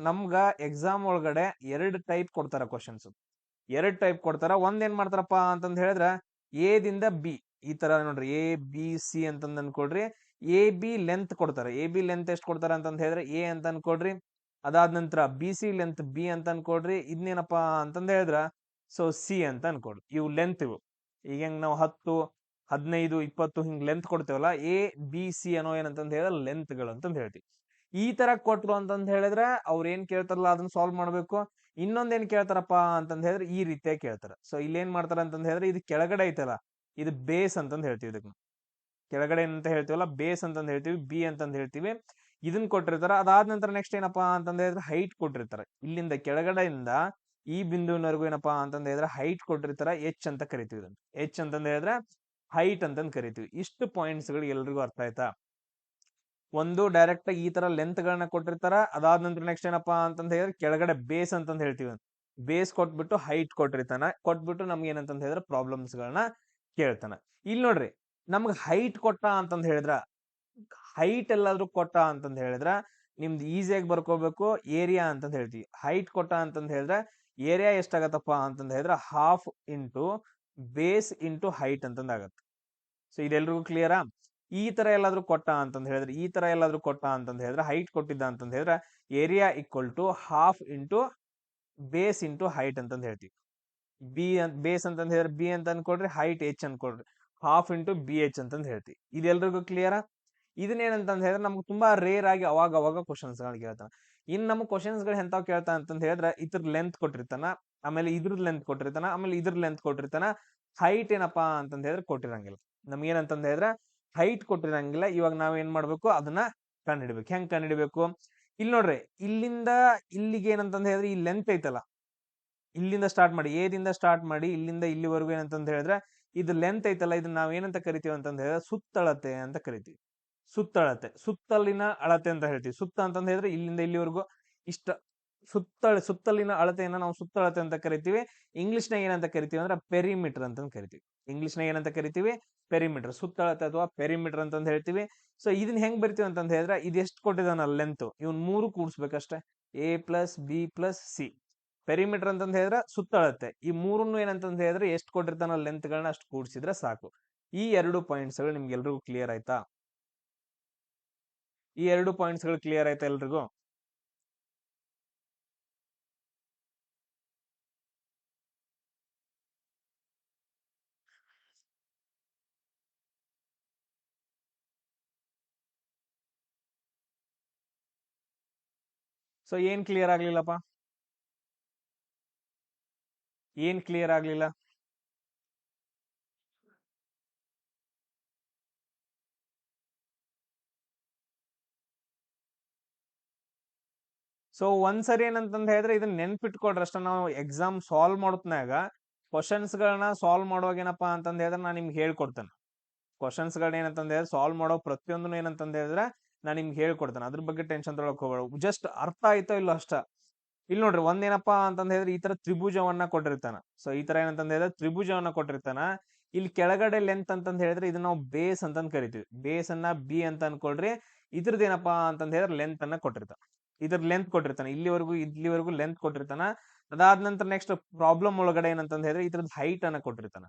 ನಮ್ಗ ಎಕ್ಸಾಮ್ ಒಳಗಡೆ 2 ಟೈಪ್ ಕೊಡ್ತಾರ ಕ್ವಶನ್ಸ್. 2 ಟೈಪ್ ಕೊಡ್ತಾರ. ಒಂದ್ ಏನ್ ಮಾಡ್ತಾರಪ್ಪ ಅಂತಂದ್ ಹೇಳಿದ್ರ ಎ ದಿಂದ ಬಿ ಈ ತರ ನೋಡ್ರಿ, ಎ ಬಿ ಸಿ ಅಂತಂದ್ ಅನ್ಕೊಡ್ರಿ. ಎ ಬಿ ಲೆಂತ್ ಕೊಡ್ತಾರ. ಎ ಬಿ ಲೆಂತ್ ಎಷ್ಟ್ ಕೊಡ್ತಾರ ಅಂತಂದ್ ಹೇಳಿದ್ರೆ ಎ ಅಂತ ಅನ್ಕೊಡ್ರಿ. ಅದಾದ ನಂತರ ಬಿ ಸಿ ಲೆಂತ್ ಬಿ ಅಂತ ಅನ್ಕೊಡ್ರಿ. ಇದನ್ನೇನಪ್ಪಾ ಅಂತಂದ್ ಹೇಳಿದ್ರ ಸೊ ಸಿ ಅಂತ ಅನ್ಕೊಡ್ರಿ. ಇವು ಲೆಂತ್ ಇವು. ಈಗ ಹೆಂಗ್ ನಾವು 10, 15, 20 ಹಿಂಗ್ ಲೆಂತ್ ಕೊಡ್ತೇವಲ್ಲ, ಎ ಬಿ ಸಿ ಅನ್ನೋ ಏನಂತಂದ್ ಹೇಳಿದ್ರೆ ಲೆಂತ್ ಗಳು ಅಂತಂದ್ ಹೇಳ್ತೀವಿ. ಈ ತರ ಕೊಟ್ರು ಅಂತಂದ್ ಹೇಳಿದ್ರೆ ಅವ್ರ ಏನ್ ಕೇಳ್ತಾರಲ್ಲ ಅದನ್ನ ಸಾಲ್ವ್ ಮಾಡ್ಬೇಕು. ಇನ್ನೊಂದ್ ಏನ್ ಕೇಳ್ತಾರಪ್ಪ ಅಂತಂದ್ ಹೇಳಿದ್ರೆ ಈ ರೀತಿಯಾಗಿ ಕೇಳ್ತಾರ. ಸೊ ಇಲ್ಲಿ ಏನ್ ಮಾಡ್ತಾರ ಅಂತಂದ್ ಹೇಳಿದ್ರೆ ಇದು ಕೆಳಗಡೆ ಐತಲ್ಲ, ಇದು ಬೇಸ್ ಅಂತಂದ್ ಹೇಳ್ತೀವಿ. ಇದಕ್ಕೆ ಕೆಳಗಡೆ ಏನಂತ ಹೇಳ್ತೀವಲ್ಲ ಬೇಸ್ ಅಂತಂದ್ ಹೇಳ್ತೀವಿ, ಬಿ ಅಂತಂದ್ ಹೇಳ್ತೀವಿ. ಇದನ್ನ ಕೊಟ್ಟಿರ್ತಾರ. ಅದಾದ ನಂತರ ನೆಕ್ಸ್ಟ್ ಏನಪ್ಪಾ ಅಂತಂದ್ ಹೇಳಿದ್ರೆ ಹೈಟ್ ಕೊಟ್ಟಿರ್ತಾರೆ. ಇಲ್ಲಿಂದ ಕೆಳಗಡೆಯಿಂದ ಈ ಬಿಂದುವಿನವರೆಗೂ ಏನಪ್ಪಾ ಅಂತಂದ್ ಹೇಳಿದ್ರೆ ಹೈಟ್ ಕೊಟ್ಟಿರ್ತಾರ. ಎಚ್ ಅಂತ ಕರಿತೀವಿ. ಇದನ್ನ ಎಚ್ ಅಂತಂದ್ ಹೇಳಿದ್ರೆ ಹೈಟ್ ಅಂತಂದ್ ಕರಿತೀವಿ. ಇಷ್ಟು ಪಾಯಿಂಟ್ಸ್ ಗಳು ಎಲ್ರಿಗೂ ಅರ್ಥ ಆಯ್ತಾ? ಒಂದು ಡೈರೆಕ್ಟ್ ಈ ತರ ಲೆಂತ್ ಗಳನ್ನ ಕೊಟ್ಟಿರ್ತಾರ. ಅದಾದ ನಂತರ ನೆಕ್ಸ್ಟ್ ಏನಪ್ಪಾ ಅಂತಂದ್ ಹೇಳಿದ್ರೆ ಕೆಳಗಡೆ ಬೇಸ್ ಅಂತಂದ್ ಹೇಳ್ತೀವಿ. ಬೇಸ್ ಕೊಟ್ಬಿಟ್ಟು ಹೈಟ್ ಕೊಟ್ಟಿರ್ತಾನ. ಕೊಟ್ಬಿಟ್ಟು ನಮ್ಗೆ ಏನಂತಂದ್ ಹೇಳಿದ್ರೆ ಪ್ರಾಬ್ಲಮ್ಸ್ ಗಳನ್ನ ಕೇಳ್ತಾನ. ಇಲ್ಲಿ ನೋಡ್ರಿ, ನಮ್ಗೆ ಹೈಟ್ ಕೊಟ್ಟ ಅಂತಂದ್ ಹೇಳಿದ್ರ, ಹೈಟ್ ಎಲ್ಲಾದ್ರೂ ಕೊಟ್ಟ ಅಂತಂದ್ ಹೇಳಿದ್ರ ನಿಮ್ದು ಈಸಿಯಾಗಿ ಬರ್ಕೋಬೇಕು. ಏರಿಯಾ ಅಂತಂದ್ ಹೇಳ್ತೀವಿ. ಹೈಟ್ ಕೊಟ್ಟ ಅಂತಂದ್ ಹೇಳಿದ್ರೆ ಏರಿಯಾ ಎಷ್ಟಾಗತ್ತಪ್ಪ ಅಂತಂದ್ ಹೇಳಿದ್ರೆ half into base into height ಅಂತಂದ್ ಆಗತ್ತೆ. ಸೊ ಇದೆಲ್ರಿಗೂ ಕ್ಲಿಯರಾ? ಈ ತರ ಎಲ್ಲಾದ್ರೂ ಕೊಟ್ಟ ಅಂತಂದ್ ಹೇಳಿದ್ರೆ, ಈ ತರ ಎಲ್ಲಾದ್ರೂ ಕೊಟ್ಟ ಅಂತಂದ್ ಹೇಳಿದ್ರೆ, ಹೈಟ್ ಕೊಟ್ಟಿದ್ದ ಅಂತಂದ್ ಹೇಳಿದ್ರೆ area equal to half into base into height ಅಂತಂದ್ ಹೇಳ್ತೀವಿ. ಬೇಸ್ ಅಂತಂದ್ ಹೇಳಿದ್ರೆ ಬಿ ಅಂತ ಅನ್ಕೊಡ್ರಿ, ಹೈಟ್ ಎಚ್ ಅನ್ಕೊಡ್ರಿ, ಹಾಫ್ ಇಂಟು ಬಿ ಎಚ್ ಅಂತಂದ್ ಹೇಳ್ತೀವಿ. ಇದೆಲ್ರಿಗೂ ಕ್ಲಿಯರಾ? ಇದನ್ನೇನಂತಂದ್ ಹೇಳಿದ್ರೆ ನಮ್ಗೆ ತುಂಬಾ ರೇರ್ ಆಗಿ ಅವಾಗ ಕ್ವಶನ್ಸ್ ಗಳು ಕೇಳ್ತಾನ. ಇನ್ ನಮ್ಗ್ ಕ್ವಶನ್ಸ್ ಗಳು ಎಂತಾವ್ ಕೇಳ್ತಾನ ಅಂತಂದ್ ಹೇಳಿದ್ರೆ ಇದ್ರ ಲೆಂತ್ ಕೊಟ್ಟಿರ್ತಾನ, ಆಮೇಲೆ ಇದ್ರದ್ ಲೆಂತ್ ಕೊಟ್ಟಿರ್ತಾನ, ಆಮೇಲೆ ಇದ್ರ ಲೆಂತ್ ಕೊಟ್ಟಿರ್ತಾನ. ಹೈಟ್ ಏನಪ್ಪಾ ಅಂತಂದ್ ಹೇಳಿದ್ರೆ ಕೊಟ್ಟಿರಂಗಿಲ್ಲ. ನಮ್ಗೆ ಏನಂತಂದ್ ಹೇಳಿದ್ರೆ ಹೈಟ್ ಕೊಟ್ಟಿರಂಗಿಲ್ಲ. ಇವಾಗ ನಾವ್ ಏನ್ ಮಾಡ್ಬೇಕು, ಅದನ್ನ ಕಂಡುಹಿಡಿಬೇಕು. ಹೆಂಗ್ ಕಂಡುಹಿಡಿಬೇಕು? ಇಲ್ಲಿ ನೋಡ್ರಿ, ಇಲ್ಲಿಂದ ಇಲ್ಲಿಗೆ ಏನಂತಂದ್ ಹೇಳಿದ್ರೆ ಈ ಲೆಂತ್ ಐತಲ್ಲ, ಇಲ್ಲಿಂದ ಸ್ಟಾರ್ಟ್ ಮಾಡಿ, ಎದಿಂದ ಸ್ಟಾರ್ಟ್ ಮಾಡಿ ಇಲ್ಲಿಂದ ಇಲ್ಲಿವರೆಗೂ ಏನಂತಂದ್ ಹೇಳಿದ್ರೆ ಇದು ಲೆಂತ್ ಐತಲ್ಲ, ಇದನ್ನ ನಾವ್ ಏನಂತ ಕರಿತೀವಿ ಅಂತಂದ್ ಹೇಳಿದ್ರೆ ಸುತ್ತಳತೆ ಅಂತ ಕರಿತೀವಿ. ಸುತ್ತಳತೆ, ಸುತ್ತಲಿನ ಅಳತೆ ಅಂತ ಹೇಳ್ತೀವಿ. ಸುತ್ತ ಅಂತಂದ್ ಹೇಳಿದ್ರೆ ಇಲ್ಲಿಂದ ಇಲ್ಲಿವರೆಗೂ ಇಷ್ಟ ಸುತ್ತಲಿನ ಅಳತೆಯನ್ನ ನಾವು ಸುತ್ತಳತೆ ಅಂತ ಕರಿತೀವಿ. ಇಂಗ್ಲಿಷ್ ನಾಗ ಏನಂತ ಕರಿತೀವಿ ಅಂದ್ರೆ ಪೆರಿಮೀಟರ್ ಅಂತ ಕರಿತೀವಿ. ಇಂಗ್ಲಿಷ್ ನಾಗ ಏನಂತ ಕರಿತೀವಿ? ಪೆರಿಮೀಟರ್, ಸುತ್ತಳತೆ ಅಥವಾ ಪೆರಿಮೀಟರ್ ಅಂತ ಹೇಳ್ತೀವಿ. ಸೊ ಇದನ್ನ ಹೆಂಗ್ ಬರ್ತೀವಿ ಅಂತಂದ್ ಹೇಳಿದ್ರೆ ಇದು ಎಷ್ಟು ಕೊಟ್ಟಿದಾನ ಲೆಂತ್, ಇವನ್ 3 ಕೂಡ್ಸ್ಬೇಕಷ್ಟೇ. A plus b plus c. Perimeter ಅಂತಂದ್ ಹೇಳಿದ್ರೆ ಸುತ್ತಳತೆ. ಈ 3 ಏನಂತಂದ್ ಹೇಳಿದ್ರೆ ಎಷ್ಟು ಕೊಟ್ಟಿರ್ತಾನ ಲೆಂತ್ ಗಳನ್ನ ಅಷ್ಟು ಕೂಡಿಸಿದ್ರೆ ಸಾಕು. ಈ 2 ಪಾಯಿಂಟ್ಸ್ ಗಳು ನಿಮ್ಗೆ ಎಲ್ರಿಗೂ ಕ್ಲಿಯರ್ ಆಯ್ತಾ? ಈ 2 ಪಾಯಿಂಟ್ಸ್ ಗಳು ಕ್ಲಿಯರ್ ಆಯ್ತಾ ಎಲ್ರಿಗೂ? ಸೊ ಏನ್ ಕ್ಲಿಯರ್ ಆಗ್ಲಿಲ್ಲಪ್ಪ? ಏನ್ ಕ್ಲಿಯರ್ ಆಗ್ಲಿಲ್ಲ? ಸೊ ಒಂದ್ಸರಿ ಏನಂತಂದ್ ಹೇಳಿದ್ರೆ ಇದನ್ನ ನೆನ್ಪಿಟ್ಕೊಡ್ರಿ ಅಷ್ಟ. ನಾವು ಎಕ್ಸಾಮ್ ಸಾಲ್ವ್ ಮಾಡೋತ್ನಾಗ ಕ್ವಶನ್ಸ್ ಗಳನ್ನ ಸಾಲ್ವ್ ಮಾಡುವಾಗ ಏನಪ್ಪಾ ಅಂತಂದ್ ಹೇಳಿದ್ರೆ ನಾನು ನಿಮ್ಗೆ ಹೇಳ್ಕೊಡ್ತೇನೆ. ಕ್ವಶನ್ಸ್ ಗಳನ್ನ ಏನಂತಂದ್ ಹೇಳಿದ್ರೆ ಸಾಲ್ವ್ ಮಾಡೋ ಪ್ರತಿಯೊಂದನ್ನು ಏನಂತಂದ್ ಹೇಳಿದ್ರೆ ನಾನು ನಿಮ್ಗೆ ಹೇಳ್ಕೊಡ್ತೇನೆ. ಅದ್ರ ಬಗ್ಗೆ ಟೆನ್ಷನ್ ತೊಗೊಳಕ್ ಹೋಗ್ಬೇಡ. ಜಸ್ಟ್ ಅರ್ಥ ಆಯ್ತೋ ಇಲ್ಲೋ ಅಷ್ಟ. ಇಲ್ಲಿ ನೋಡ್ರಿ, ಒಂದೇನಪ್ಪಾ ಅಂತಂದ್ ಹೇಳಿದ್ರೆ ಈ ತರ ತ್ರಿಭುಜವನ್ನ ಕೊಟ್ಟಿರ್ತಾನ. ಸೊ ಈ ತರ ಏನಂತಂದ್ ಹೇಳಿದ್ರೆ ತ್ರಿಭುಜವನ್ನ ಕೊಟ್ಟಿರ್ತಾನ. ಇಲ್ಲಿ ಕೆಳಗಡೆ ಲೆಂತ್ ಅಂತಂದ್ ಹೇಳಿದ್ರೆ ಇದನ್ನ ನಾವು ಬೇಸ್ ಅಂತಂದ್ ಕರಿತೀವಿ. ಬೇಸ್ ಅನ್ನ ಬಿ ಅಂತ ಅನ್ಕೊಳ್ರಿ. ಇದ್ರದ್ದು ಏನಪ್ಪಾ ಅಂತಂದ್ ಹೇಳಿದ್ರೆ ಲೆಂತ್ ಅನ್ನ ಕೊಟ್ಟಿರ್ತಾನ. ಇದ್ರ ಲೆಂತ್ ಕೊಟ್ಟಿರ್ತಾನೆ, ಇಲ್ಲಿವರೆಗೂ ಲೆಂತ್ ಕೊಟ್ಟಿರ್ತಾನ. ಅದಾದ ನಂತರ ನೆಕ್ಸ್ಟ್ ಪ್ರಾಬ್ಲಮ್ ಒಳಗಡೆ ಏನಂತಂದ್ ಹೇಳಿದ್ರೆ ಇದ್ರದ್ದು ಹೈಟ್ ಅನ್ನ ಕೊಟ್ಟಿರ್ತಾನ.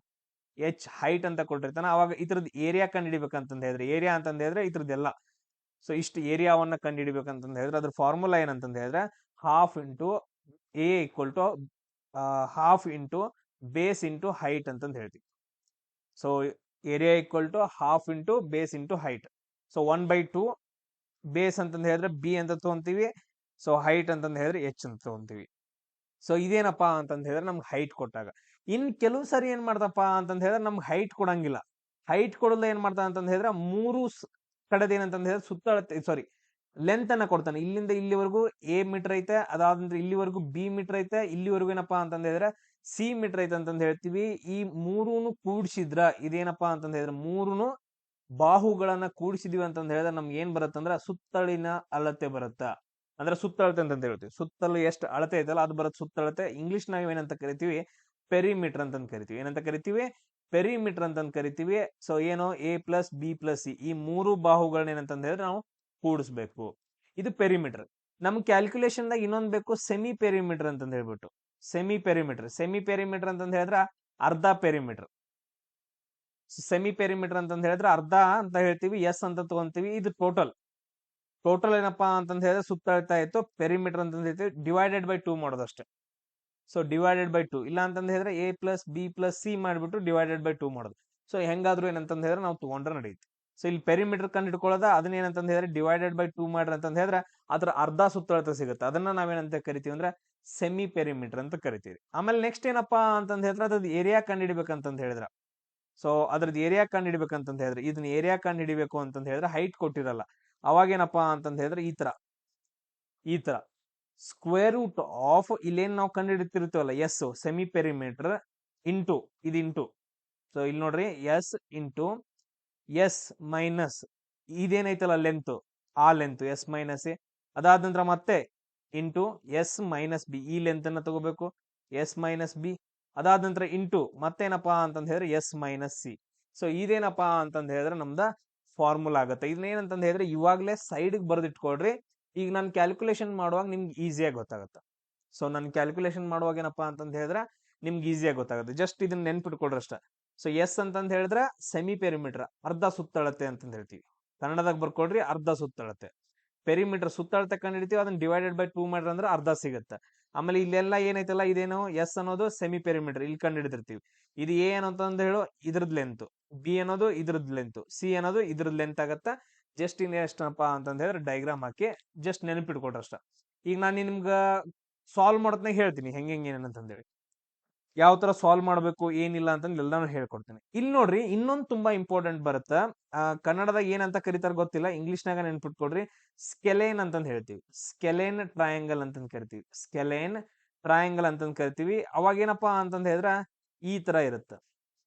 ಎಚ್ ಹೈಟ್ ಅಂತ ಕೊಟ್ಟಿರ್ತಾನ. ಅವಾಗ ಇದ್ರದ್ದು ಏರಿಯಾ ಕಂಡು ಹಿಡಿಬೇಕಂತಂದ್ ಹೇಳಿದ್ರೆ, ಏರಿಯಾ ಅಂತಂದ್ ಹೇಳಿದ್ರೆ ಇದ್ರದ್ದೆಲ್ಲ ಸೊ ಇಷ್ಟು ಏರಿಯಾವನ್ನ ಕಂಡು ಹಿಡಿಬೇಕಂತಂದ್ ಹೇಳಿದ್ರೆ ಅದ್ರ ಫಾರ್ಮುಲಾ ಏನಂತಂದ್ ಹೇಳಿದ್ರೆ half into A equal to half into base into height ಅಂತಂದ್ ಹೇಳ್ತೀವಿ. So area equal to half into base into height. So 1/2 base ಅಂತಂದ್ ಹೇಳಿದ್ರೆ ಬಿ ಅಂತ ತಗೊಂತೀವಿ. ಸೊ ಹೈಟ್ ಅಂತಂದ್ ಹೇಳಿದ್ರೆ ಎಚ್ ಅಂತ ತಗೊಂತೀವಿ. ಸೊ ಇದೇನಪ್ಪಾ ಅಂತಂದ್ ಹೇಳಿದ್ರೆ ನಮ್ಗೆ ಹೈಟ್ ಕೊಟ್ಟಾಗ. ಇನ್ ಕೆಲವು ಸರಿ ಏನ್ ಮಾಡ್ತಪ್ಪ ಅಂತಂದ್ ಹೇಳಿದ್ರೆ ನಮ್ಗೆ ಹೈಟ್ ಕೊಡಂಗಿಲ್ಲ. ಹೈಟ್ ಕೊಡಲ್ಲ ಏನ್ ಮಾಡ್ತಾ ಅಂತಂದ್ ಹೇಳಿದ್ರೆ ಕಡೆದ ಏನಂತಂದ್ ಹೇಳಿದ್ರೆ ಸುತ್ತಳತೆ, ಸಾರಿ, ಲೆಂತ್ ಅನ್ನ ಕೊಡ್ತಾನೆ. ಇಲ್ಲಿಂದ ಇಲ್ಲಿವರೆಗೂ ಎ ಮೀಟರ್ ಐತೆ, ಅದಾದ್ರೆ ಇಲ್ಲಿವರೆಗೂ ಬಿ ಮೀಟರ್ ಐತೆ, ಇಲ್ಲಿವರೆಗೂ ಏನಪ್ಪಾ ಅಂತಂದ್ ಹೇಳಿದ್ರೆ ಸಿ ಮೀಟರ್ ಐತೆ ಅಂತಂದ್ ಹೇಳ್ತೀವಿ. ಈ ಮೂರೂನು ಕೂಡ್ಸಿದ್ರ ಇದೇನಪ್ಪಾ ಅಂತಂದ್ ಹೇಳಿದ್ರೆ ಮೂರುನು ಬಾಹುಗಳನ್ನ ಕೂಡಿಸಿದ್ವಿ ಅಂತಂದ್ ಹೇಳಿದ್ರೆ ನಮ್ಗೆ ಏನ್ ಬರುತ್ತಂದ್ರ ಸುತ್ತಳಿನ ಅಳತೆ ಬರುತ್ತ. ಅಂದ್ರೆ ಸುತ್ತಳತೆ ಅಂತಂತ ಹೇಳ್ತೀವಿ. ಸುತ್ತಲೂ ಎಷ್ಟು ಅಳತೆ ಐತಲ್ಲ ಅದು ಬರುತ್ತೆ ಸುತ್ತಳತೆ. ಇಂಗ್ಲಿಷ್ ನಾವ್ ಏನಂತ ಕರಿತೀವಿ? ಪೆರಿಮೀಟರ್ ಅಂತಂದ್ ಕರಿತೀವಿ. ಏನಂತ ಕರಿತೀವಿ? ಪೆರಿಮೀಟರ್ ಅಂತಂದ್ ಕರಿತೀವಿ. ಸೊ ಏನು A plus b plus C ಈ 3 ಬಾಹುಗಳನ್ನ ಏನಂತಂದ್ ಹೇಳಿದ್ರೆ ನಾವು ಕೂಡಿಸ್ಬೇಕು. ಇದು ಪೆರಿಮೀಟರ್. ನಮ್ ಕ್ಯಾಲ್ಕುಲೇಷನ್ ದಾಗ ಇನ್ನೊಂದ್ ಬೇಕು ಸೆಮಿ ಪೆರಿಮೀಟರ್ ಅಂತಂದ್ ಹೇಳ್ಬಿಟ್ಟು. ಸೆಮಿ ಪೆರಿಮೀಟರ್ ಅಂತಂದ್ ಹೇಳಿದ್ರ ಅರ್ಧ ಪೆರಿಮೀಟರ್. ಸೆಮಿ ಪೆರಿಮೀಟರ್ ಅಂತಂದ್ ಹೇಳಿದ್ರೆ ಅರ್ಧ ಅಂತ ಹೇಳ್ತೀವಿ, ಎಸ್ ಅಂತ ತಗೊಂತೀವಿ. ಇದು ಟೋಟಲ್ ಏನಪ್ಪಾ ಅಂತಂದ್ ಹೇಳಿದ್ರೆ ಸುತ್ತಳತೆ ಆಯ್ತು. ಪೆರಿಮೀಟರ್ ಅಂತಂದ್ ಹೇಳ್ತೀವಿ, ಡಿವೈಡೆಡ್ ಬೈ 2 ಮಾಡೋದಷ್ಟೇ. ಸೊ ಡಿವೈಡೆಡ್ ಬೈ 2 ಇಲ್ಲ ಅಂತಂದ್ ಹೇಳಿದ್ರೆ a plus b plus c ಮಾಡ್ಬಿಟ್ಟು ಡಿವೈಡೆಡ್ ಬೈ 2 ಮಾಡೋದು. ಸೊ ಹೆಂಗಾದ್ರು ಏನಂತಂದ್ ಹೇಳಿದ್ರೆ ನಾವು ತಗೊಂಡ್ರೆ ನಡೆಯುತ್ತೆ. ಸೊ ಇಲ್ಲಿ ಪೆರಿಮೀಟರ್ ಕಂಡು ಹಿಡ್ಕೊಳ್ಳೋದ, ಅದನ್ನ ಏನಂತಂದ್ ಹೇಳಿದ್ರೆ ಡಿವೈಡೆಡ್ ಬೈ 2 ಮಾಡ್ರಿ ಅಂತಂದ್ ಹೇಳಿದ್ರೆ ಅದ್ರ ಅರ್ಧ ಸುತ್ತಳತೆ ಸಿಗುತ್ತೆ. ಅದನ್ನ ನಾವೇನಂತ ಕರಿತೀವಿ ಅಂದ್ರೆ ಸೆಮಿ ಪೆರಿಮೀಟರ್ ಅಂತ ಕರಿತೀವಿ. ಆಮೇಲೆ ನೆಕ್ಸ್ಟ್ ಏನಪ್ಪಾ ಅಂತಂದ್ ಹೇಳಿದ್ರೆ ಅದ್ರದ್ದು ಏರಿಯಾ ಕಂಡು ಹಿಡಿಬೇಕಂತಂದ್ ಹೇಳಿದ್ರ, ಸೊ ಅದ್ರದ್ದು ಏರಿಯಾ ಕಂಡು ಹಿಡಿಬೇಕಂತಂದ್ ಹೇಳಿದ್ರೆ, ಇದನ್ನ ಏರಿಯಾ ಕಂಡು ಹಿಡಿಬೇಕು ಅಂತಂದ್ ಹೇಳಿದ್ರೆ ಹೈಟ್ ಕೊಟ್ಟಿರಲ್ಲ. ಅವಾಗೇನಪ್ಪಾ ಅಂತಂದ್ ಹೇಳಿದ್ರೆ ಈ ತರ ಸ್ಕ್ವೇರ್ ರೂಟ್ ಆಫ್ ಇಲ್ಲೇನ್ ನಾವು ಕಂಡು ಹಿಡಿತಿರ್ತೀವಲ್ಲ ಎಸ್ ಸೆಮಿ ಪೆರಿಮೀಟರ್ ಇಂಟು ಇದು ಇಂಟು. ಸೊ ಇಲ್ಲಿ ನೋಡ್ರಿ ಎಸ್ ಇಂಟು ಎಸ್ ಮೈನಸ್ ಇದೇನೈತಲ್ಲ ಲೆಂತ್, ಆ ಲೆಂತ್ ಎಸ್ ಮೈನಸ್ ಎ. ಅದಾದ ನಂತರ ಮತ್ತೆ ಇಂಟು ಎಸ್ ಮೈನಸ್ ಬಿ, ಈ ಲೆಂತ್ ಅನ್ನ ತಗೋಬೇಕು ಎಸ್ ಮೈನಸ್ ಬಿ. ಅದಾದ ನಂತರ ಇಂಟು ಮತ್ತೇನಪ್ಪಾ ಅಂತಂದ್ ಹೇಳಿದ್ರೆ ಎಸ್ ಮೈನಸ್ ಸಿ. ಸೊ ಇದೇನಪ್ಪಾ ಅಂತಂದ್ ಹೇಳಿದ್ರೆ ನಮ್ದ ಫಾರ್ಮುಲಾ ಆಗುತ್ತೆ. ಇದನ್ನೇನಂತಂದ್ ಹೇಳಿದ್ರೆ ಇವಾಗ್ಲೇ ಸೈಡ್ ಬರ್ದಿಟ್ಕೊಳ್ರಿ. ಈಗ ನಾನು ಕ್ಯಾಲ್ಕುಲೇಷನ್ ಮಾಡುವಾಗ ನಿಮ್ಗೆ ಈಸಿಯಾಗಿ ಗೊತ್ತಾಗುತ್ತೆ. ಸೊ ನಾನು ಕ್ಯಾಲ್ಕುಲೇಷನ್ ಮಾಡುವಾಗ ಏನಪ್ಪಾ ಅಂತಂದ್ ಹೇಳಿದ್ರೆ ನಿಮ್ಗೆ ಈಸಿಯಾಗಿ ಗೊತ್ತಾಗುತ್ತೆ. ಜಸ್ಟ್ ಇದನ್ನ ನೆನ್ಪಿಟ್ಕೊಳ್ರಿ ಅಷ್ಟ. ಸೊ ಎಸ್ ಅಂತಂದ್ ಹೇಳಿದ್ರೆ ಸೆಮಿ ಪೆರಿಮೀಟರ್, ಅರ್ಧ ಸುತ್ತಳತೆ ಅಂತಂದ್ ಹೇಳ್ತೀವಿ. ಕನ್ನಡದಾಗ ಬರ್ಕೊಳ್ರಿ, ಅರ್ಧ ಸುತ್ತಳತೆ. ಪೆರಿಮೀಟರ್ ಸುತ್ತಳತೆ ಕಂಡು ಹಿಡಿತೀವಿ, ಅದನ್ನ ಡಿವೈಡೆಡ್ ಬೈ 2 ಮಾಡ್ರಿ ಅಂದ್ರೆ ಅರ್ಧ ಸಿಗುತ್ತೆ. ಆಮೇಲೆ ಇಲ್ಲೆಲ್ಲ ಏನೈತಲ್ಲ ಇದೇನು ಎಸ್ ಅನ್ನೋದು ಸೆಮಿ ಪೆರಿಮೀಟರ್ ಇಲ್ಲಿ ಕಂಡು ಹಿಡಿದಿರ್ತೀವಿ. ಇದು ಎ ಏನಂತಂದ್ ಹೇಳು ಇದ್ರದ್ ಲೆಂತ್, ಬಿ ಅನ್ನೋದು ಇದ್ರದ್ ಲೆಂತ್, ಸಿ ಅನ್ನೋದು ಇದ್ರದ್ ಲೆಂತ್ ಆಗತ್ತ. ಜಸ್ಟ್ ಇನ್ ಎಷ್ಟಪ್ಪ ಅಂತಂದ್ ಹೇಳಿದ್ರೆ ಡೈಗ್ರಾಮ್ ಹಾಕಿ ಜಸ್ಟ್ ನೆನಪಿಟ್ಕೊಟ್ರಷ್ಟ. ಈಗ ನಾನು ನಿಮ್ಗ ಸಾಲ್ವ್ ಮಾಡೋದ್ನಾಗ ಹೇಳ್ತೀನಿ ಹೆಂಗೆ ಏನಂತಂದೇಳಿ, ಯಾವ ತರ ಸಾಲ್ವ್ ಮಾಡ್ಬೇಕು ಏನಿಲ್ಲ ಅಂತಂದ್ ಎಲ್ಲಾನು ಹೇಳ್ಕೊಡ್ತೀನಿ. ಇಲ್ಲಿ ನೋಡ್ರಿ ಇನ್ನೊಂದು ತುಂಬಾ ಇಂಪಾರ್ಟೆಂಟ್ ಬರುತ್ತೆ. ಕನ್ನಡದಾಗ ಏನಂತ ಕರಿತಾರ ಗೊತ್ತಿಲ್ಲ, ಇಂಗ್ಲಿಷ್ನಾಗ ನೆನ್ಪಿಟ್ಕೊಡ್ರಿ. ಸ್ಕೆಲೇನ್ ಅಂತಂದ್ ಹೇಳ್ತೀವಿ, ಸ್ಕೆಲೇನ್ ಟ್ರಯಾಂಗಲ್ ಅಂತಂದ್ ಕರಿತೀವಿ, ಸ್ಕೆಲೇನ್ ಟ್ರಯಾಂಗಲ್ ಅಂತಂದ್ ಕರಿತೀವಿ. ಅವಾಗ ಏನಪ್ಪಾ ಅಂತಂದ್ ಹೇಳಿದ್ರ ಈ ತರ ಇರುತ್ತೆ.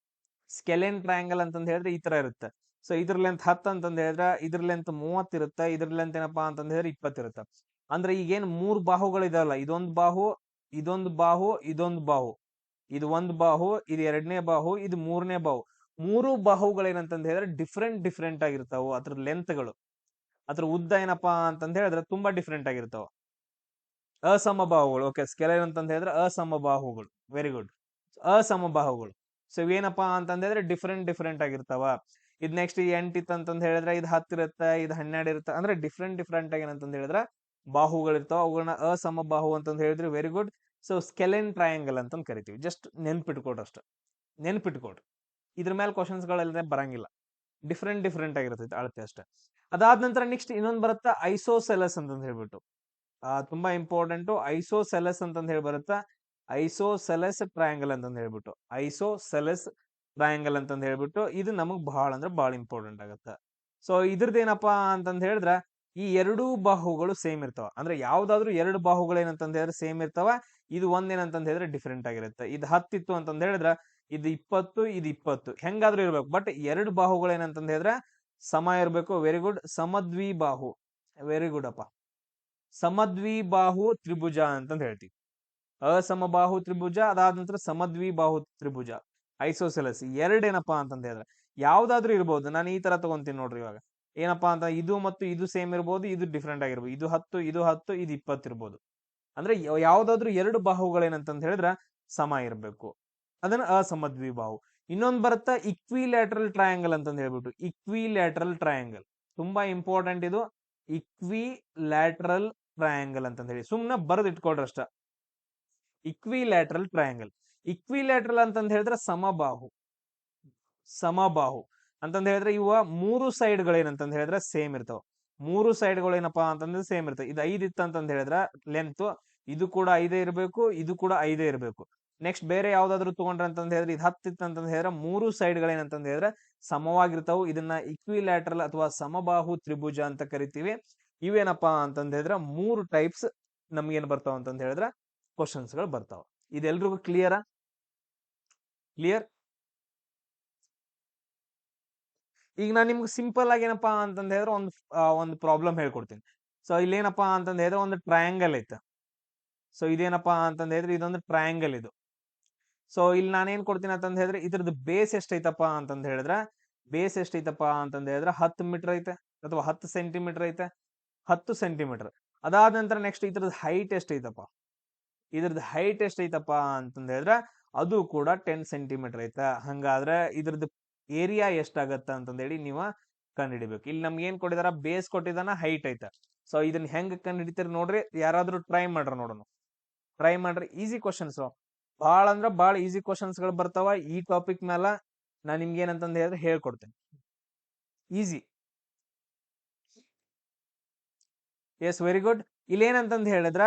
ಸ್ಕೆಲೇನ್ ಟ್ರಯಾಂಗಲ್ ಅಂತಂದ್ ಹೇಳಿದ್ರೆ ಈ ತರ ಇರುತ್ತೆ. ಸೊ ಇದ್ರ ಲೆಂತ್ 10 ಅಂತಂದ್ ಹೇಳಿದ್ರೆ ಇದ್ರ ಲೆಂತ್ 30 ಇರುತ್ತೆ, ಇದ್ರ ಲೆಂತ್ ಏನಪ್ಪಾ ಅಂತಂದ್ ಹೇಳಿದ್ರೆ 20 ಇರುತ್ತೆ. ಅಂದ್ರೆ ಈಗೇನ್ 3 ಬಾಹುಗಳು ಇದಾವಲ್ಲ, ಇದೊಂದು ಬಾಹು, ಇದೊಂದು ಬಾಹು, ಇದೊಂದು ಬಾಹು, ಇದು ಒಂದ್ ಬಾಹು, ಇದು ಎರಡನೇ ಬಾಹು, ಇದು ಮೂರನೇ ಬಾಹು. 3 ಬಾಹುಗಳೇನಂತಂದ್ ಹೇಳಿದ್ರೆ ಡಿಫ್ರೆಂಟ್ ಆಗಿರ್ತಾವ. ಅದ್ರ ಲೆಂತ್ಗಳು, ಅದ್ರ ಉದ್ದ ಏನಪ್ಪಾ ಅಂತಂದ್ ಹೇಳಿದ್ರೆ ತುಂಬಾ ಡಿಫ್ರೆಂಟ್ ಆಗಿರ್ತಾವ. ಅಸಮ ಬಾಹುಗಳು. ಓಕೆ, ಸ್ಕೆಲೇನ್ ಅಂತಂದ್ ಹೇಳಿದ್ರೆ ಅಸಮ ಬಾಹುಗಳು. ವೆರಿ ಗುಡ್, ಅಸಮ ಬಾಹುಗಳು. ಸೊ ಇವೇನಪ್ಪಾ ಅಂತಂದ್ ಹೇಳಿದ್ರೆ ಡಿಫ್ರೆಂಟ್ ಆಗಿರ್ತಾವ. ಇದ್ ನೆಕ್ಸ್ಟ್ 8 ಇತ್ತು ಅಂತಂದ್ ಹೇಳಿದ್ರೆ ಇದು 10 ಇರುತ್ತೆ, ಇದು 12 ಇರುತ್ತೆ. ಅಂದ್ರೆ ಡಿಫ್ರೆಂಟ್ ಆಗಿ ಏನಂತಂದ್ ಹೇಳಿದ್ರೆ ಬಾಹುಗಳಿರ್ತಾವ. ಅವುಗಳನ್ನ ಅಸಮ ಬಾಹು ಅಂತಂದ್ ಹೇಳಿದ್ರೆ very good. So scalene triangle ಅಂತಂದ್ ಕರಿತೀವಿ. ಜಸ್ಟ್ ನೆನ್ಪಿಟ್ಕೊಡ್ರಿ ನೆನ್ಪಿಟ್ಕೊಡ್ರಿ. ಇದ್ರ ಮೇಲೆ ಕ್ವಶನ್ಸ್ ಗಳೆಲ್ಲ ಬರಂಗಿಲ್ಲ. ಡಿಫ್ರೆಂಟ್ ಆಗಿರ್ತೈತೆ ಅಳತೆ ಅಷ್ಟೇ. ಅದಾದ ನಂತರ ನೆಕ್ಸ್ಟ್ ಇನ್ನೊಂದು ಬರುತ್ತೆ ಐಸೋಸೆಲಸ್ ಅಂತಂದ್ ಹೇಳ್ಬಿಟ್ಟು. ತುಂಬಾ ಇಂಪಾರ್ಟೆಂಟ್. ಐಸೋಸೆಲಸ್ ಅಂತಂದ್ ಹೇಳಿ ಬರುತ್ತಾ, ಐಸೋಸೆಲಸ್ ಟ್ರಯಾಂಗಲ್ ಅಂತಂದ್ ಹೇಳ್ಬಿಟ್ಟು, ಐಸೋಸೆಲಸ್ ಟ್ರಯಾಂಗಲ್ ಅಂತಂದ್ ಹೇಳ್ಬಿಟ್ಟು ಇದು ನಮಗ್ ಬಹಳ ಅಂದ್ರೆ ಬಹಳ ಇಂಪಾರ್ಟೆಂಟ್ ಆಗುತ್ತೆ. ಸೊ ಇದ್ರದ್ದು ಏನಪ್ಪಾ ಅಂತಂದ್ ಹೇಳಿದ್ರ ಈ ಎರಡೂ ಬಾಹುಗಳು ಸೇಮ್ ಇರ್ತಾವ. ಅಂದ್ರೆ ಯಾವ್ದಾದ್ರು ಎರಡು ಬಾಹುಗಳು ಏನಂತಂದ್ ಹೇಳಿದ್ರೆ ಸೇಮ್ ಇರ್ತಾವ. ಇದು ಒಂದೇನಂತಂದ್ ಹೇಳಿದ್ರೆ ಡಿಫ್ರೆಂಟ್ ಆಗಿರುತ್ತೆ. ಇದು 10 ಇತ್ತು ಅಂತಂದ್ ಹೇಳಿದ್ರ ಇದು 20, ಇದು 20 ಹೆಂಗಾದ್ರೂ ಇರ್ಬೇಕು. ಬಟ್ ಎರಡು ಬಾಹುಗಳು ಏನಂತಂದ್ ಹೇಳಿದ್ರೆ ಸಮ ಇರ್ಬೇಕು. ವೆರಿ ಗುಡ್, ಸಮದ್ವಿಬಾಹು. ವೆರಿ ಗುಡ್ ಅಪ್ಪ, ಸಮದ್ವಿಬಾಹು ತ್ರಿಭುಜ ಅಂತಂದ್ ಹೇಳ್ತೀವಿ. ಅಸಮಬಾಹು ತ್ರಿಭುಜ, ಅದಾದ ನಂತರ ಸಮದ್ವಿಬಾಹು ತ್ರಿಭುಜ, ಐಸೋಸೆಲಸ್. ಎರಡೇನಪ್ಪಾ ಅಂತಂದ್ ಹೇಳಿದ್ರೆ ಯಾವ್ದಾದ್ರು ಇರ್ಬೋದು. ನಾನು ಈ ತರ ತಗೊಂತೀನಿ ನೋಡ್ರಿ. ಇವಾಗ ಏನಪ್ಪಾ ಅಂತ ಇದು ಮತ್ತು ಇದು ಸೇಮ್ ಇರ್ಬೋದು, ಇದು ಡಿಫ್ರೆಂಟ್ ಆಗಿರ್ಬೋದು. ಇದು 10, ಇದು 10, ಇದು 20 ಇರ್ಬೋದು. ಅಂದ್ರೆ ಯಾವ್ದಾದ್ರು ಎರಡು ಬಾಹುಗಳೇನಂತಂದ್ ಹೇಳಿದ್ರ ಸಮ ಇರ್ಬೇಕು. ಅದನ್ನ ಅಸಮದ್ವಿಬಾಹು. ಇನ್ನೊಂದು ಬರುತ್ತಾ ಇಕ್ವಿಲ್ಯಾಟ್ರಲ್ ಟ್ರಯಾಂಗಲ್ ಅಂತಂದ್ ಹೇಳ್ಬಿಟ್ಟು. ಇಕ್ವಿಲ್ಯಾಟ್ರಲ್ ಟ್ರಯಾಂಗಲ್ ತುಂಬಾ ಇಂಪಾರ್ಟೆಂಟ್. ಇದು ಇಕ್ವಿಲ್ಯಾಟ್ರಲ್ ಟ್ರಯಾಂಗಲ್ ಅಂತಂದ್ ಹೇಳಿ ಸುಮ್ನೆ ಬರೆದು ಇಟ್ಕೊಳ್ರಿ ಅಷ್ಟ. ಇಕ್ವಿಲ್ಯಾಟ್ರಲ್ ಟ್ರಯಾಂಗಲ್, ಇಕ್ವಿಲ್ಯಾಟ್ರಲ್ ಅಂತಂದ್ ಹೇಳಿದ್ರೆ ಸಮಬಾಹು ಅಂತಂದ್ ಹೇಳಿದ್ರೆ ಇವ 3 ಸೈಡ್ಗಳು ಏನಂತಂದ್ ಹೇಳಿದ್ರೆ ಸೇಮ್ ಇರ್ತಾವ. 3 ಸೈಡ್ಗಳು ಏನಪ್ಪಾ ಅಂತಂದ್ರೆ ಸೇಮ್ ಇರ್ತವೆ. ಇದು 5 ಇತ್ತು ಅಂತಂದ್ ಹೇಳಿದ್ರ ಲೆಂತ್, ಇದು ಕೂಡ 5 ಇರಬೇಕು, ಇದು ಕೂಡ 5 ಇರಬೇಕು. ನೆಕ್ಸ್ಟ್ ಬೇರೆ ಯಾವ್ದಾದ್ರು ತಗೊಂಡ್ರ ಅಂತಂದ್ ಹೇಳಿದ್ರೆ ಇದು 10 ಇತ್ತು ಅಂತಂದ್ ಹೇಳಿದ್ರೆ 3 ಸೈಡ್ಗಳು ಏನಂತಂದ್ ಹೇಳಿದ್ರೆ ಸಮವಾಗಿರ್ತಾವು. ಇದನ್ನ ಇಕ್ವಿಲ್ಯಾಟ್ರಲ್ ಅಥವಾ ಸಮಬಾಹು ತ್ರಿಭುಜ ಅಂತ ಕರಿತೀವಿ. ಇವೇನಪ್ಪಾ ಅಂತಂದ್ ಹೇಳಿದ್ರೆ 3 ಟೈಪ್ಸ್ ನಮ್ಗೇನ್ ಬರ್ತಾವ ಅಂತಂದ್ ಹೇಳಿದ್ರೆ ಕ್ವಶನ್ಸ್ ಗಳು ಬರ್ತಾವ. ಇದೆಲ್ರಿಗೂ ಕ್ಲಿಯರ್? ಈಗ ನಾನು ನಿಮ್ಗೆ ಸಿಂಪಲ್ ಆಗಿ ಏನಪ್ಪಾ ಅಂತಂದ್ ಹೇಳಿದ್ರೆ ಒಂದು ಪ್ರಾಬ್ಲಮ್ ಹೇಳ್ಕೊಡ್ತೀನಿ. ಸೊ ಇಲ್ಲೇನಪ್ಪಾ ಅಂತಂದ್ ಹೇಳಿದ್ರೆ ಒಂದು ಟ್ರಯಾಂಗಲ್ ಐತೆ. ಸೊ ಇದೇನಪ್ಪಾ ಅಂತಂದ್ ಹೇಳಿದ್ರೆ ಇದೊಂದು ಟ್ರಯಾಂಗಲ್ ಇದು. ಸೊ ಇಲ್ಲಿ ನಾನೇನ್ ಕೊಡ್ತೀನಿ ಅಂತಂದ್ ಹೇಳಿದ್ರೆ ಇದ್ರದ್ದು ಬೇಸ್ ಎಷ್ಟೈತಪ್ಪ ಅಂತಂದ್ ಹೇಳಿದ್ರೆ, ಬೇಸ್ ಎಷ್ಟೈತಪ್ಪ ಅಂತಂದ್ ಹೇಳಿದ್ರೆ 10 ಮೀಟರ್ ಐತೆ ಅಥವಾ 10 ಸೆಂಟಿಮೀಟರ್ ಐತೆ. 10 ಸೆಂಟಿಮೀಟರ್ ಅದಾದ ನಂತರ ನೆಕ್ಸ್ಟ್ ಇದ್ರದ್ದು ಹೈಟ್ ಎಷ್ಟೈತಪ್ಪ, ಇದ್ರದ್ದು ಹೈಟ್ ಎಷ್ಟೈತಪ್ಪ ಅಂತಂದ ಹೇಳಿದ್ರೆ ಅದು ಕೂಡ 10 ಸೆಂಟಿಮೀಟರ್ ಐತಾ. ಹಂಗಾದ್ರೆ ಇದ್ರದ್ದು ಏರಿಯಾ ಎಷ್ಟಾಗತ್ತ ಅಂತಂದೇಳಿ ನೀವು ಕಂಡುಹಿಡಿಬೇಕು. ಇಲ್ಲಿ ನಮ್ಗೆ ಏನ್ ಕೊಟ್ಟಿದಾರ, ಬೇಸ್ ಕೊಟ್ಟಿದಾನ, ಹೈಟ್ ಐತ. ಸೊ ಇದನ್ನ ಹೆಂಗ್ ಕಂಡುಹಿಡಿತೀರಿ ನೋಡ್ರಿ, ಯಾರಾದ್ರೂ ಟ್ರೈ ಮಾಡ್ರ ನೋಡೋಣ. ಟ್ರೈ ಮಾಡ್ರಿ, ಈಸಿ ಕ್ವಶನ್ಸ್, ಭಾಳ ಅಂದ್ರ ಭಾಳ ಈಸಿ ಕ್ವಶನ್ಸ್ ಗಳು ಬರ್ತಾವ. ಈ ಟಾಪಿಕ್ ಮೇಲೆ ನಾನ್ ನಿಮ್ಗೆ ಏನಂತಂದ ಹೇಳಿದ್ರೆ ಹೇಳ್ಕೊಡ್ತೇನೆ, ಈಸಿ. Yes, very good. ಇಲ್ಲಿ ಏನಂತಂದ್ ಹೇಳಿದ್ರ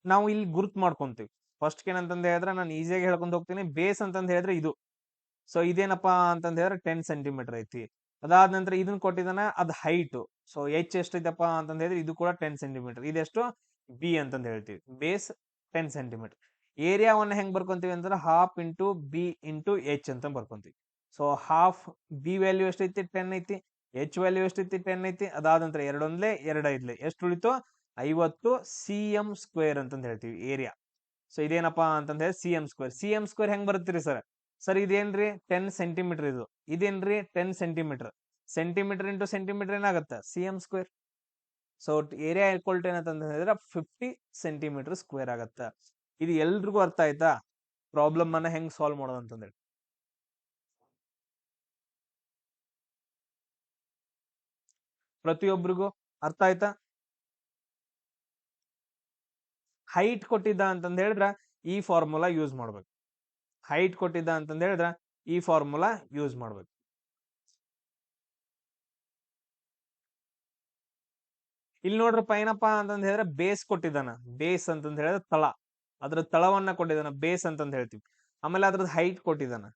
ನಾವು ಇಲ್ಲಿ ಗುರುತ್ ಮಾಡ್ಕೊಂತೀವಿ. ಫಸ್ಟ್ ಏನಂತಂದ್ ಹೇಳಿದ್ರೆ ನಾನು ಈಸಿಯಾಗಿ ಹೇಳ್ಕೊಂಡ್ ಹೋಗ್ತೀನಿ. ಬೇಸ್ ಅಂತಂದ್ ಹೇಳಿದ್ರೆ ಇದು. ಸೊ ಇದೇನಪ್ಪಾ ಅಂತಂದ್ ಹೇಳಿದ್ರೆ 10 ಸೆಂಟಿಮೀಟರ್ ಐತಿ. ಅದಾದ ನಂತರ ಇದನ್ನ ಕೊಟ್ಟಿದಾನ, ಅದ್ ಹೈಟ್. ಸೊ ಎಚ್ ಎಷ್ಟೈತಪ್ಪ ಅಂತಂದ್ ಹೇಳಿದ್ರೆ ಇದು ಕೂಡ 10 ಸೆಂಟಿಮೀಟರ್. ಇದೆಷ್ಟು, ಬಿ ಅಂತಂದ್ ಹೇಳ್ತೀವಿ. Base 10 centimetre. ಏರಿಯಾವನ್ನ ಹೆಂಗ್ ಬರ್ಕೊಂತೀವಿ ಅಂತಂದ್ರೆ half into B into H ಅಂತ ಬರ್ಕೊಂತೀವಿ. ಸೊ ಹಾಫ್ ಬಿ ವ್ಯಾಲ್ಯೂ ಎಷ್ಟೈತಿ, 10 ಐತಿ. ಎಚ್ ವ್ಯಾಲ್ಯೂ ಎಷ್ಟೈತಿ, 10 ಐತಿ. ಅದಾದ ನಂತರ 2 1 2 5 ಎಷ್ಟು ಉಳಿತು, 50 CM ಸ್ಕ್ವೇರ್ ಅಂತಂದ್ ಹೇಳ್ತೀವಿ ಏರಿಯಾ. ಸೊ ಇದೇನಪ್ಪಾ ಅಂತಂದ್ ಹೇಳಿ CM ಸ್ಕ್ವೇರ್. CM ಸ್ಕ್ವೇರ್ ಹೆಂಗ್ ಬರುತ್ತೀರಿ ಸರ್? ಸರ್ ಇದೇನ್ರಿ 10 ಸೆಂಟಿಮೀಟರ್, ಇದು ಇದೇನ್ರಿ 10 ಸೆಂಟಿಮೀಟರ್. ಸೆಂಟಿಮೀಟರ್ ಇಂಟು ಸೆಂಟಿಮೀಟರ್ ಏನಾಗತ್ತ, CM square. So area equal to ಏನಂತಂದ್ ಹೇಳಿದ್ರೆ 50 ಸೆಂಟಿಮೀಟರ್ ಸ್ಕ್ವೇರ್ ಆಗತ್ತ. ಇದು ಎಲ್ರಿಗೂ ಅರ್ಥ ಆಯ್ತಾ, ಪ್ರಾಬ್ಲಮ್ ಅನ್ನ ಹೆಂಗ್ ಸಾಲ್ವ್ ಮಾಡೋದು ಅಂತಂದೇಳಿ? ಪ್ರತಿಯೊಬ್ಬರಿಗೂ ಅರ್ಥ ಆಯ್ತಾ? ಹೈಟ್ ಕೊಟ್ಟಿದ್ದ ಅಂತಂದ್ ಹೇಳಿದ್ರ ಈ ಫಾರ್ಮುಲಾ ಯೂಸ್ ಮಾಡ್ಬೇಕು. ಹೈಟ್ ಕೊಟ್ಟಿದ್ದ ಅಂತಂದ್ ಹೇಳಿದ್ರ ಈ ಫಾರ್ಮುಲಾ ಯೂಸ್ ಮಾಡ್ಬೇಕು. ಇಲ್ಲಿ ನೋಡ್ರಪ್ಪ, ಏನಪ್ಪಾ ಅಂತಂದ್ ಹೇಳಿದ್ರೆ ಬೇಸ್ ಕೊಟ್ಟಿದ್ದಾನ. ಬೇಸ್ ಅಂತಂದ್ ಹೇಳಿದ್ರೆ ತಳ, ಅದ್ರ ತಳವನ್ನ ಕೊಟ್ಟಿದ್ದಾನ, ಬೇಸ್ ಅಂತಂದ್ ಹೇಳ್ತೀವಿ. ಆಮೇಲೆ ಅದ್ರದ್ದು ಹೈಟ್ ಕೊಟ್ಟಿದ್ದಾನ.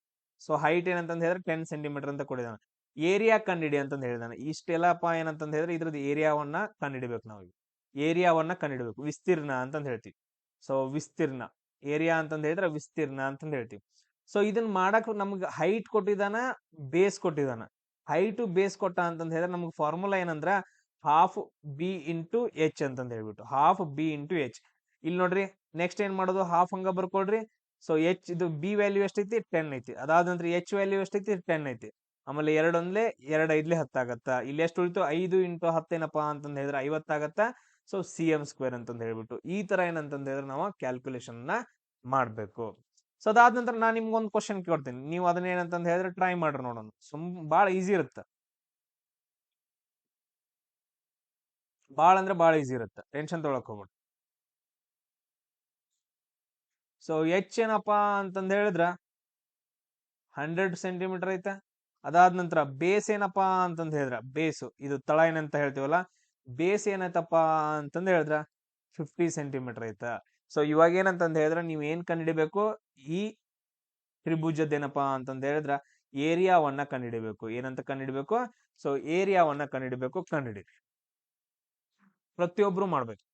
ಸೊ ಹೈಟ್ ಏನಂತಂದ್ ಹೇಳಿದ್ರೆ 10 ಸೆಂಟಿಮೀಟರ್ ಅಂತ ಕೊಟ್ಟಿದ್ದಾನ. ಏರಿಯಾ ಕಂಡಿಡಿ ಅಂತಂದ್ ಹೇಳಿದಾನ. ಇಷ್ಟೆಲ್ಲಪ್ಪ ಏನಂತಂದ್ ಹೇಳಿದ್ರೆ ಇದ್ರದ್ದು ಏರಿಯಾವನ್ನ ಕಂಡಿಡಿಬೇಕು. ನಾವು ಏರಿಯಾವನ್ನ ಕಂಡಿಡ್ಬೇಕು, ವಿಸ್ತೀರ್ಣ ಅಂತಂದ್ ಹೇಳ್ತೀವಿ. ಸೊ ವಿಸ್ತೀರ್ಣ, ಏರಿಯಾ ಅಂತಂದ್ ಹೇಳಿದ್ರೆ ವಿಸ್ತೀರ್ಣ ಅಂತಂದ್ ಹೇಳ್ತೀವಿ. ಸೊ ಇದನ್ನ ಮಾಡಕ್ ನಮ್ಗೆ ಹೈಟ್ ಕೊಟ್ಟಿದ್ದಾನ, ಬೇಸ್ ಕೊಟ್ಟಿದ್ದಾನ. ಹೈಟು ಬೇಸ್ ಕೊಟ್ಟ ಅಂತಂದ್ ಹೇಳಿದ್ರೆ ನಮ್ಗೆ ಫಾರ್ಮುಲಾ ಏನಂದ್ರ ಹಾಫ್ ಬಿ ಇಂಟು ಎಚ್ ಅಂತಂದ್ ಹೇಳ್ಬಿಟ್ಟು, ಹಾಫ್ ಬಿ ಇಂಟು ಎಚ್. ಇಲ್ಲಿ ನೋಡ್ರಿ, ನೆಕ್ಸ್ಟ್ ಏನ್ ಮಾಡೋದು, ಹಾಫ್ ಹಂಗ ಬರ್ಕೊಳ್ರಿ. ಸೊ ಎಚ್ ಇದು ಬಿ ವ್ಯಾಲ್ಯೂ ಎಷ್ಟೈತಿ, 10 ಐತಿ. ಅದಾದ ನಂತರ ಎಚ್ ವ್ಯಾಲ್ಯೂ ಎಷ್ಟೈತಿ, 10 ಐತಿ. ಆಮೇಲೆ 2 1 2 5 10 ಆಗತ್ತ. ಇಲ್ಲಿ ಎಷ್ಟು ಉಳಿತು, 5 ಇಂಟು 10 ಏನಪ್ಪಾ ಅಂತಂದ್ ಹೇಳಿದ್ರೆ 50 ಆಗತ್ತ. ಸೊ CM ಸ್ಕ್ವೇರ್ ಅಂತಂದ್ ಹೇಳ್ಬಿಟ್ಟು ಈ ತರ ಏನಂತಂದ್ ಹೇಳಿದ್ರೆ ನಾವು ಕ್ಯಾಲ್ಕುಲೇಷನ್ ನ ಮಾಡ್ಬೇಕು. ಸೊ ಅದಾದ ನಂತರ ನಾನು ನಿಮ್ಗೆ ಒಂದು ಕ್ವಶನ್ ಕೇಳ್ತೀನಿ, ನೀವು ಅದನ್ನ ಏನಂತಂದ್ ಹೇಳಿದ್ರೆ ಟ್ರೈ ಮಾಡ್ರಿ ನೋಡೋಣ. ಬಾಳ ಈಸಿ ಇರುತ್ತೆ, ಬಾಳ ಅಂದ್ರೆ ಬಾಳ ಈಸಿ ಇರುತ್ತೆ, ಟೆನ್ಷನ್ ತೊಗೊಳಕ್ ಹೋಗ್ಬೇಡಿ. ಸೊ ಎಚ್ ಏನಪ್ಪಾ ಅಂತಂದ್ ಹೇಳಿದ್ರ 100 ಸೆಂಟಿಮೀಟರ್ ಐತೆ. ಅದಾದ ನಂತರ ಬೇಸ್ ಏನಪ್ಪಾ ಅಂತಂದ್ ಹೇಳಿದ್ರ, ಬೇಸು ಇದು ತಳ ಏನಂತ ಹೇಳ್ತೀವಲ್ಲ, ಬೇಸ್ ಏನೈತಪ್ಪ ಅಂತಂದ್ ಹೇಳಿದ್ರ 50 ಸೆಂಟಿಮೀಟರ್ ಐತ. ಸೊ ಇವಾಗ ಏನಂತಂದ್ ಹೇಳಿದ್ರ ನೀವ್ ಏನ್ ಕಂಡಿಡಿಬೇಕು, ಈ ತ್ರಿಭುಜದ್ದೇನಪ್ಪಾ ಅಂತಂದ್ ಹೇಳಿದ್ರ ಏರಿಯಾವನ್ನ ಕಂಡಿಡಿಬೇಕು. ಏನಂತ ಕಂಡಿಡಿಬೇಕು, ಸೊ ಏರಿಯಾವನ್ನ ಕಂಡಿಡಿಬೇಕು. ಕಂಡಿಡಿ, ಪ್ರತಿಯೊಬ್ರು ಮಾಡ್ಬೇಕು.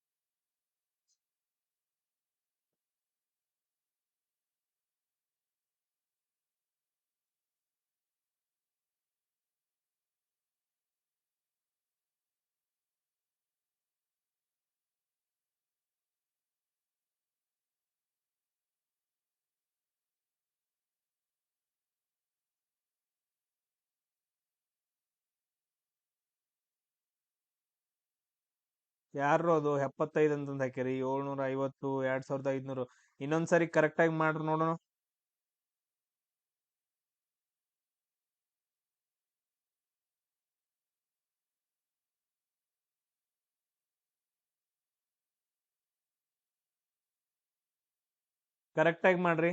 ಯಾರು ಅದು 75 ಅಂತಂದ್ ಹಾಕಿರಿ, 750, 2500. ಇನ್ನೊಂದ್ಸರಿ ಕರೆಕ್ಟ್ ಆಗಿ ಮಾಡ್ರಿ ನೋಡೋಣ. ಕರೆಕ್ಟ್ ಆಗಿ ಮಾಡ್ರಿ.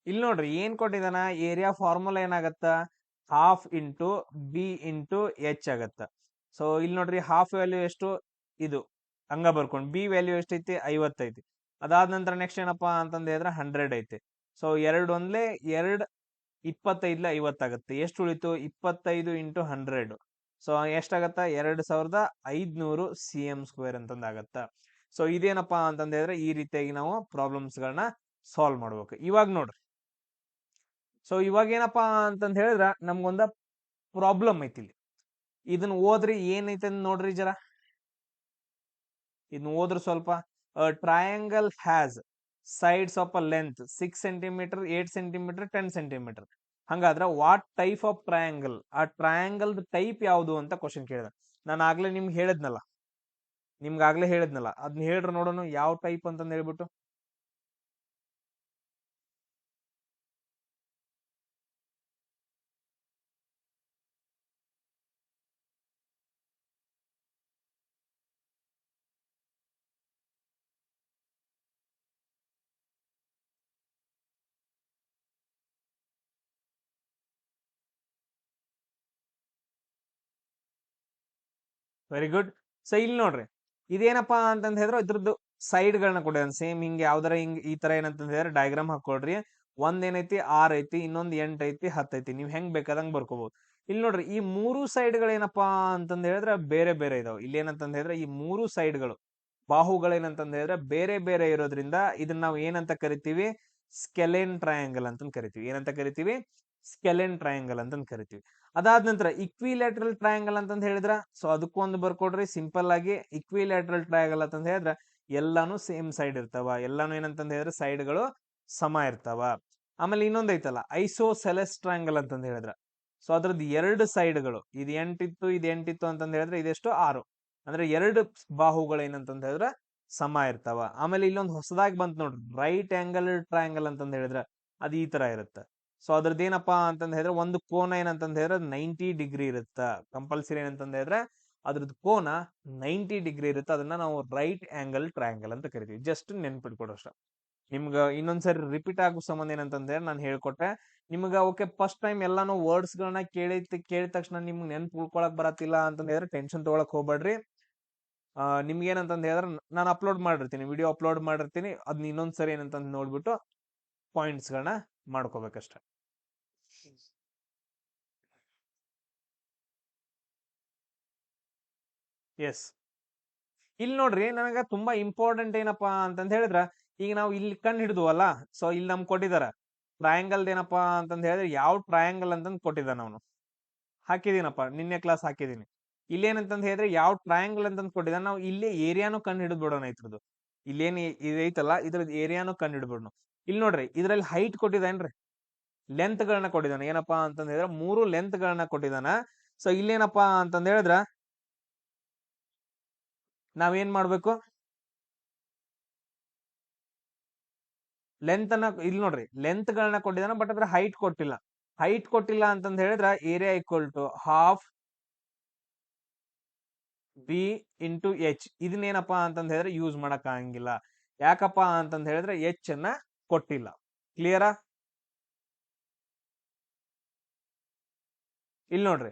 ಇಲ್ಲಿ ನೋಡ್ರಿ ಏನ್ ಕೊಟ್ಟಿದಾನ, ಏರಿಯಾ ಫಾರ್ಮುಲಾ ಏನಾಗತ್ತ, half into B into H ಆಗತ್ತ. ಸೊ ಇಲ್ಲಿ ನೋಡ್ರಿ ಹಾಫ್ ವ್ಯಾಲ್ಯೂ ಎಷ್ಟು, ಇದು ಹಂಗ ಬರ್ಕೊಂಡು. ಬಿ ವ್ಯಾಲ್ಯೂ ಎಷ್ಟೈತಿ, 50 ಐತಿ. ಅದಾದ ನಂತರ ನೆಕ್ಸ್ಟ್ ಏನಪ್ಪಾ ಅಂತಂದ್ ಹೇಳಿದ್ರೆ 100 ಐತಿ. ಸೊ 2 1 2 25 50 ಆಗುತ್ತೆ. ಎಷ್ಟು ಉಳಿತು, 25 ಇಂಟು 100. ಸೊ ಎಷ್ಟಾಗತ್ತ, 2500 CM ಸ್ಕ್ವೇರ್ ಅಂತಂದ್ ಆಗತ್ತ. ಸೊ ಇದೇನಪ್ಪಾ ಅಂತಂದ್ ಹೇಳಿದ್ರೆ ಈ ರೀತಿಯಾಗಿ ನಾವು ಪ್ರಾಬ್ಲಮ್ಸ್ ಗಳನ್ನ ಸಾಲ್ವ್ ಮಾಡ್ಬೇಕು. ಇವಾಗ ನೋಡ್ರಿ, ಸೊ ಇವಾಗ ಏನಪ್ಪಾ ಅಂತಂದ್ ಹೇಳಿದ್ರ ನಮ್ಗೊಂದ ಪ್ರಾಬ್ಲಮ್ ಐತಿ ಇಲ್ಲಿ. ಇದನ್ನ ಓದ್ರಿ ಏನೈತೆ ನೋಡ್ರಿ ಜರ. ಇದನ್ನ ಓದ್ರಿ ಸ್ವಲ್ಪ. Triangle has sides of a length 6 centimetre, 8 centimetre, 10 centimetre. ಹಂಗಾದ್ರ ವಾಟ್ ಟೈಪ್ ಆಫ್ ಟ್ರಯಾಂಗಲ್, ಆ ಟ್ರಯಾಂಗಲ್ ಟೈಪ್ ಯಾವುದು ಅಂತ ಕ್ವಶನ್ ಕೇಳಿದ. ನಾನು ಆಗ್ಲೇ ನಿಮ್ಗೆ ಹೇಳಿದ್ನಲ್ಲ, ಅದನ್ನ ಹೇಳ್ರಿ ನೋಡೋಣ ಯಾವ ಟೈಪ್ ಅಂತಂದ್ ಹೇಳ್ಬಿಟ್ಟು. Very good. ಸೊ ಇಲ್ಲಿ ನೋಡ್ರಿ, ಇದೇನಪ್ಪಾ ಅಂತಂದ್ ಹೇಳಿದ್ರೆ ಇದ್ರದ್ದು ಸೈಡ್ ಗಳನ್ನ ಕೊಟ್ಟಿದ್ದಾನೆ. ಸೇಮ್ ಹಿಂಗೆ ಯಾವ್ದಾರ ಹಿಂಗ್ ಈ ತರ ಏನಂತಂದ್ ಹೇಳಿದ್ರೆ ಡಯಾಗ್ರಾಮ್ ಹಾಕೊಳ್ರಿ. ಒಂದ್ ಏನೈತಿ 6 ಐತಿ, ಇನ್ನೊಂದ್ 8 ಐತಿ, 10 ಐತಿ. ನೀವ್ ಹೆಂಗ್ ಬೇಕಾದಂಗ್ ಬರ್ಕೋಬಹುದು. ಇಲ್ಲಿ ನೋಡ್ರಿ, ಈ 3 ಸೈಡ್ ಗಳೇನಪ್ಪಾ ಅಂತಂದ್ ಹೇಳಿದ್ರೆ ಬೇರೆ ಬೇರೆ ಇದಾವ. ಇಲ್ಲಿ ಏನಂತಂದ್ ಹೇಳಿದ್ರೆ ಈ 3 ಸೈಡ್ ಗಳು, ಬಾಹುಗಳೇನಂತಂದ್ ಹೇಳಿದ್ರೆ ಬೇರೆ ಬೇರೆ ಇರೋದ್ರಿಂದ ಇದನ್ನ ನಾವು ಏನಂತ ಕರಿತೀವಿ, ಸ್ಕೆಲೆನ್ ಟ್ರಯಾಂಗಲ್ ಅಂತ ಕರಿತೀವಿ. ಏನಂತ ಕರಿತೀವಿ, ಸ್ಕೆಲೆನ್ ಟ್ರಯಾಂಗಲ್ ಅಂತ ಕರಿತೀವಿ. ಅದಾದ ನಂತರ ಇಕ್ವಿಲ್ಯಾಟ್ರಲ್ ಟ್ರಯಾಂಗಲ್ ಅಂತಂದ್ ಹೇಳಿದ್ರ, ಸೊ ಅದಕ್ಕೊಂದು ಬರ್ಕೊಡ್ರಿ ಸಿಂಪಲ್ ಆಗಿ. ಇಕ್ವಿಲ್ಯಾಟ್ರಲ್ ಟ್ರಯಾಂಗಲ್ ಅಂತಂದ್ ಹೇಳಿದ್ರ ಎಲ್ಲಾನು ಸೇಮ್ ಸೈಡ್ ಇರ್ತಾವ, ಎಲ್ಲಾನು ಏನಂತಂದ್ ಹೇಳಿದ್ರೆ ಸೈಡ್ ಗಳು ಸಮ ಇರ್ತಾವ. ಆಮೇಲೆ ಇನ್ನೊಂದ್ ಐತಲ್ಲ ಐಸೋಸೆಲೆಸ್ ಟ್ರಯಾಂಗಲ್ ಅಂತಂದ್ ಹೇಳಿದ್ರ, ಸೊ ಅದ್ರದ್ದು 2 ಸೈಡ್ ಗಳು, ಇದು 8 ಇತ್ತು, ಇದು 8 ಇತ್ತು ಅಂತಂದ್ ಹೇಳಿದ್ರೆ ಇದೆಷ್ಟು 6. ಅಂದ್ರೆ 2 ಬಾಹುಗಳು ಏನಂತಂದ್ ಹೇಳಿದ್ರ ಸಮ ಇರ್ತಾವ. ಆಮೇಲೆ ಇಲ್ಲೊಂದು ಹೊಸದಾಗಿ ಬಂತ್ ನೋಡ್ರಿ, ರೈಟ್ ಆಂಗಲ್ ಟ್ರಯಾಂಗಲ್ ಅಂತಂದ್ ಹೇಳಿದ್ರ ಅದು ಈ ತರ ಇರುತ್ತೆ. ಸೊ ಅದ್ರದ್ದು ಏನಪ್ಪಾ ಅಂತಂದ್ ಹೇಳಿದ್ರೆ ಒಂದು ಕೋನ ಏನಂತಂದ್ ಹೇಳಿದ್ರೆ 90 ಡಿಗ್ರಿ ಇರುತ್ತ. ಕಂಪಲ್ಸರಿ ಏನಂತಂದ್ ಹೇಳಿದ್ರೆ ಅದ್ರದ್ದು ಕೋನ 90 ಡಿಗ್ರಿ ಇರುತ್ತೆ. ಅದನ್ನ ನಾವು ರೈಟ್ ಆಂಗಲ್ ಟ್ರಯಾಂಗಲ್ ಅಂತ ಕರಿತೀವಿ. ಜಸ್ಟ್ ನೆನ್ಪಿಟ್ಕೊಡೋಷ್ಟ. ನಿಮ್ಗ ಇನ್ನೊಂದ್ಸರಿ ರಿಪೀಟ್ ಆಗೋ ಸಂಬಂಧ ಏನಂತಂದ್ರೆ ನಾನು ಹೇಳ್ಕೊಟ್ಟೆ ನಿಮ್ಗ. ಓಕೆ, ಫಸ್ಟ್ ಟೈಮ್ ಎಲ್ಲಾನು ವರ್ಡ್ಸ್ ಗಳನ್ನ ಕೇಳಿದ ತಕ್ಷಣ ನಿಮ್ಗೆ ನೆನ್ಪು ಉಳ್ಕೊಳಕ್ ಬರತ್ತಿಲ್ಲ ಅಂತಂದ್ ಹೇಳಿದ್ರೆ ಟೆನ್ಷನ್ ತಗೊಳಕ್ ಹೋಗ್ಬೇಡ್ರಿ. ನಿಮ್ಗೆ ಏನಂತಂದ್ ಹೇಳಿದ್ರೆ ನಾನು ಅಪ್ಲೋಡ್ ಮಾಡಿರ್ತೀನಿ, ವಿಡಿಯೋ ಅಪ್ಲೋಡ್ ಮಾಡಿರ್ತೀನಿ. ಅದನ್ನ ಇನ್ನೊಂದ್ಸರಿ ಏನಂತಂದ್ ನೋಡ್ಬಿಟ್ಟು ಪಾಯಿಂಟ್ಸ್ ಗಳನ್ನ ಮಾಡ್ಕೋಬೇಕಷ್ಟೆ. ಎಸ್, ಇಲ್ಲಿ ನೋಡ್ರಿ, ನನಗ ತುಂಬಾ ಇಂಪಾರ್ಟೆಂಟ್ ಏನಪ್ಪಾ ಅಂತಂದ್ ಹೇಳಿದ್ರ, ಈಗ ನಾವು ಇಲ್ಲಿ ಕಣ್ ಹಿಡಿದುವಲ್ಲ, ಸೊ ಇಲ್ಲಿ ನಮ್ಗೆ ಕೊಟ್ಟಿದಾರ ಟ್ರಯಾಂಗಲ್ ಏನಪ್ಪಾ ಅಂತಂದ್ ಹೇಳಿದ್ರೆ ಯಾವ ಟ್ರಯಾಂಗಲ್ ಅಂತಂದ್ ಕೊಟ್ಟಿದ್ದಾನ ಅವನು. ಹಾಕಿದೀನಪ್ಪ, ನಿನ್ನೆ ಕ್ಲಾಸ್ ಹಾಕಿದೀನಿ. ಇಲ್ಲಿ ಏನಂತಂದ್ ಹೇಳಿದ್ರೆ ಯಾವ ಟ್ರಯಾಂಗಲ್ ಅಂತಂದ್ ಕೊಟ್ಟಿದ್ದಾನ. ನಾವು ಇಲ್ಲಿ ಏರಿಯಾನು ಕಂಡು ಹಿಡಿದ್ಬಿಡೋಣ ಇದ್ರದ್ದು. ಇಲ್ಲೇನ್ ಇದೈತಲ್ಲ ಇದ್ರದ್ದು ಏರಿಯಾನು ಕಂಡು ಹಿಡ್ಬಿಡೋಣ. ಇಲ್ಲಿ ನೋಡ್ರಿ, ಇದ್ರಲ್ಲಿ ಹೈಟ್ ಕೊಟ್ಟಿದ್ದಾನ್ರಿ, ಲೆಂತ್ ಗಳನ್ನ ಕೊಟ್ಟಿದ್ದಾನ. ಏನಪ್ಪಾ ಅಂತಂದ್ ಹೇಳಿದ್ರೆ 3 ಲೆಂತ್ ಗಳನ್ನ ಕೊಟ್ಟಿದ್ದಾನ. ಸೊ ಇಲ್ಲೇನಪ್ಪಾ ಅಂತಂದ್ ಹೇಳಿದ್ರ ನಾವೇನ್ ಮಾಡ್ಬೇಕು, ಲೆಂತ್ ಅನ್ನ ಇಲ್ಲಿ ನೋಡ್ರಿ ಲೆಂತ್ ಗಳನ್ನ ಕೊಟ್ಟಿದ್ದಾನ, ಬಟ್ ಅದ್ರ ಹೈಟ್ ಕೊಟ್ಟಿಲ್ಲ. ಹೈಟ್ ಕೊಟ್ಟಿಲ್ಲ ಅಂತಂದ್ ಹೇಳಿದ್ರ area equal to half b into h. ಇದನ್ನೇನಪ್ಪಾ ಅಂತಂದ್ ಹೇಳಿದ್ರೆ ಯೂಸ್ ಮಾಡಕ್ ಆಗಂಗಿಲ್ಲ. ಯಾಕಪ್ಪಾ ಅಂತಂದ್ ಹೇಳಿದ್ರೆ ಎಚ್ ಅನ್ನ ಕೊಟ್ಟಿಲ್ಲ. ಕ್ಲಿಯರಾ? ಇಲ್ಲಿ ನೋಡ್ರಿ,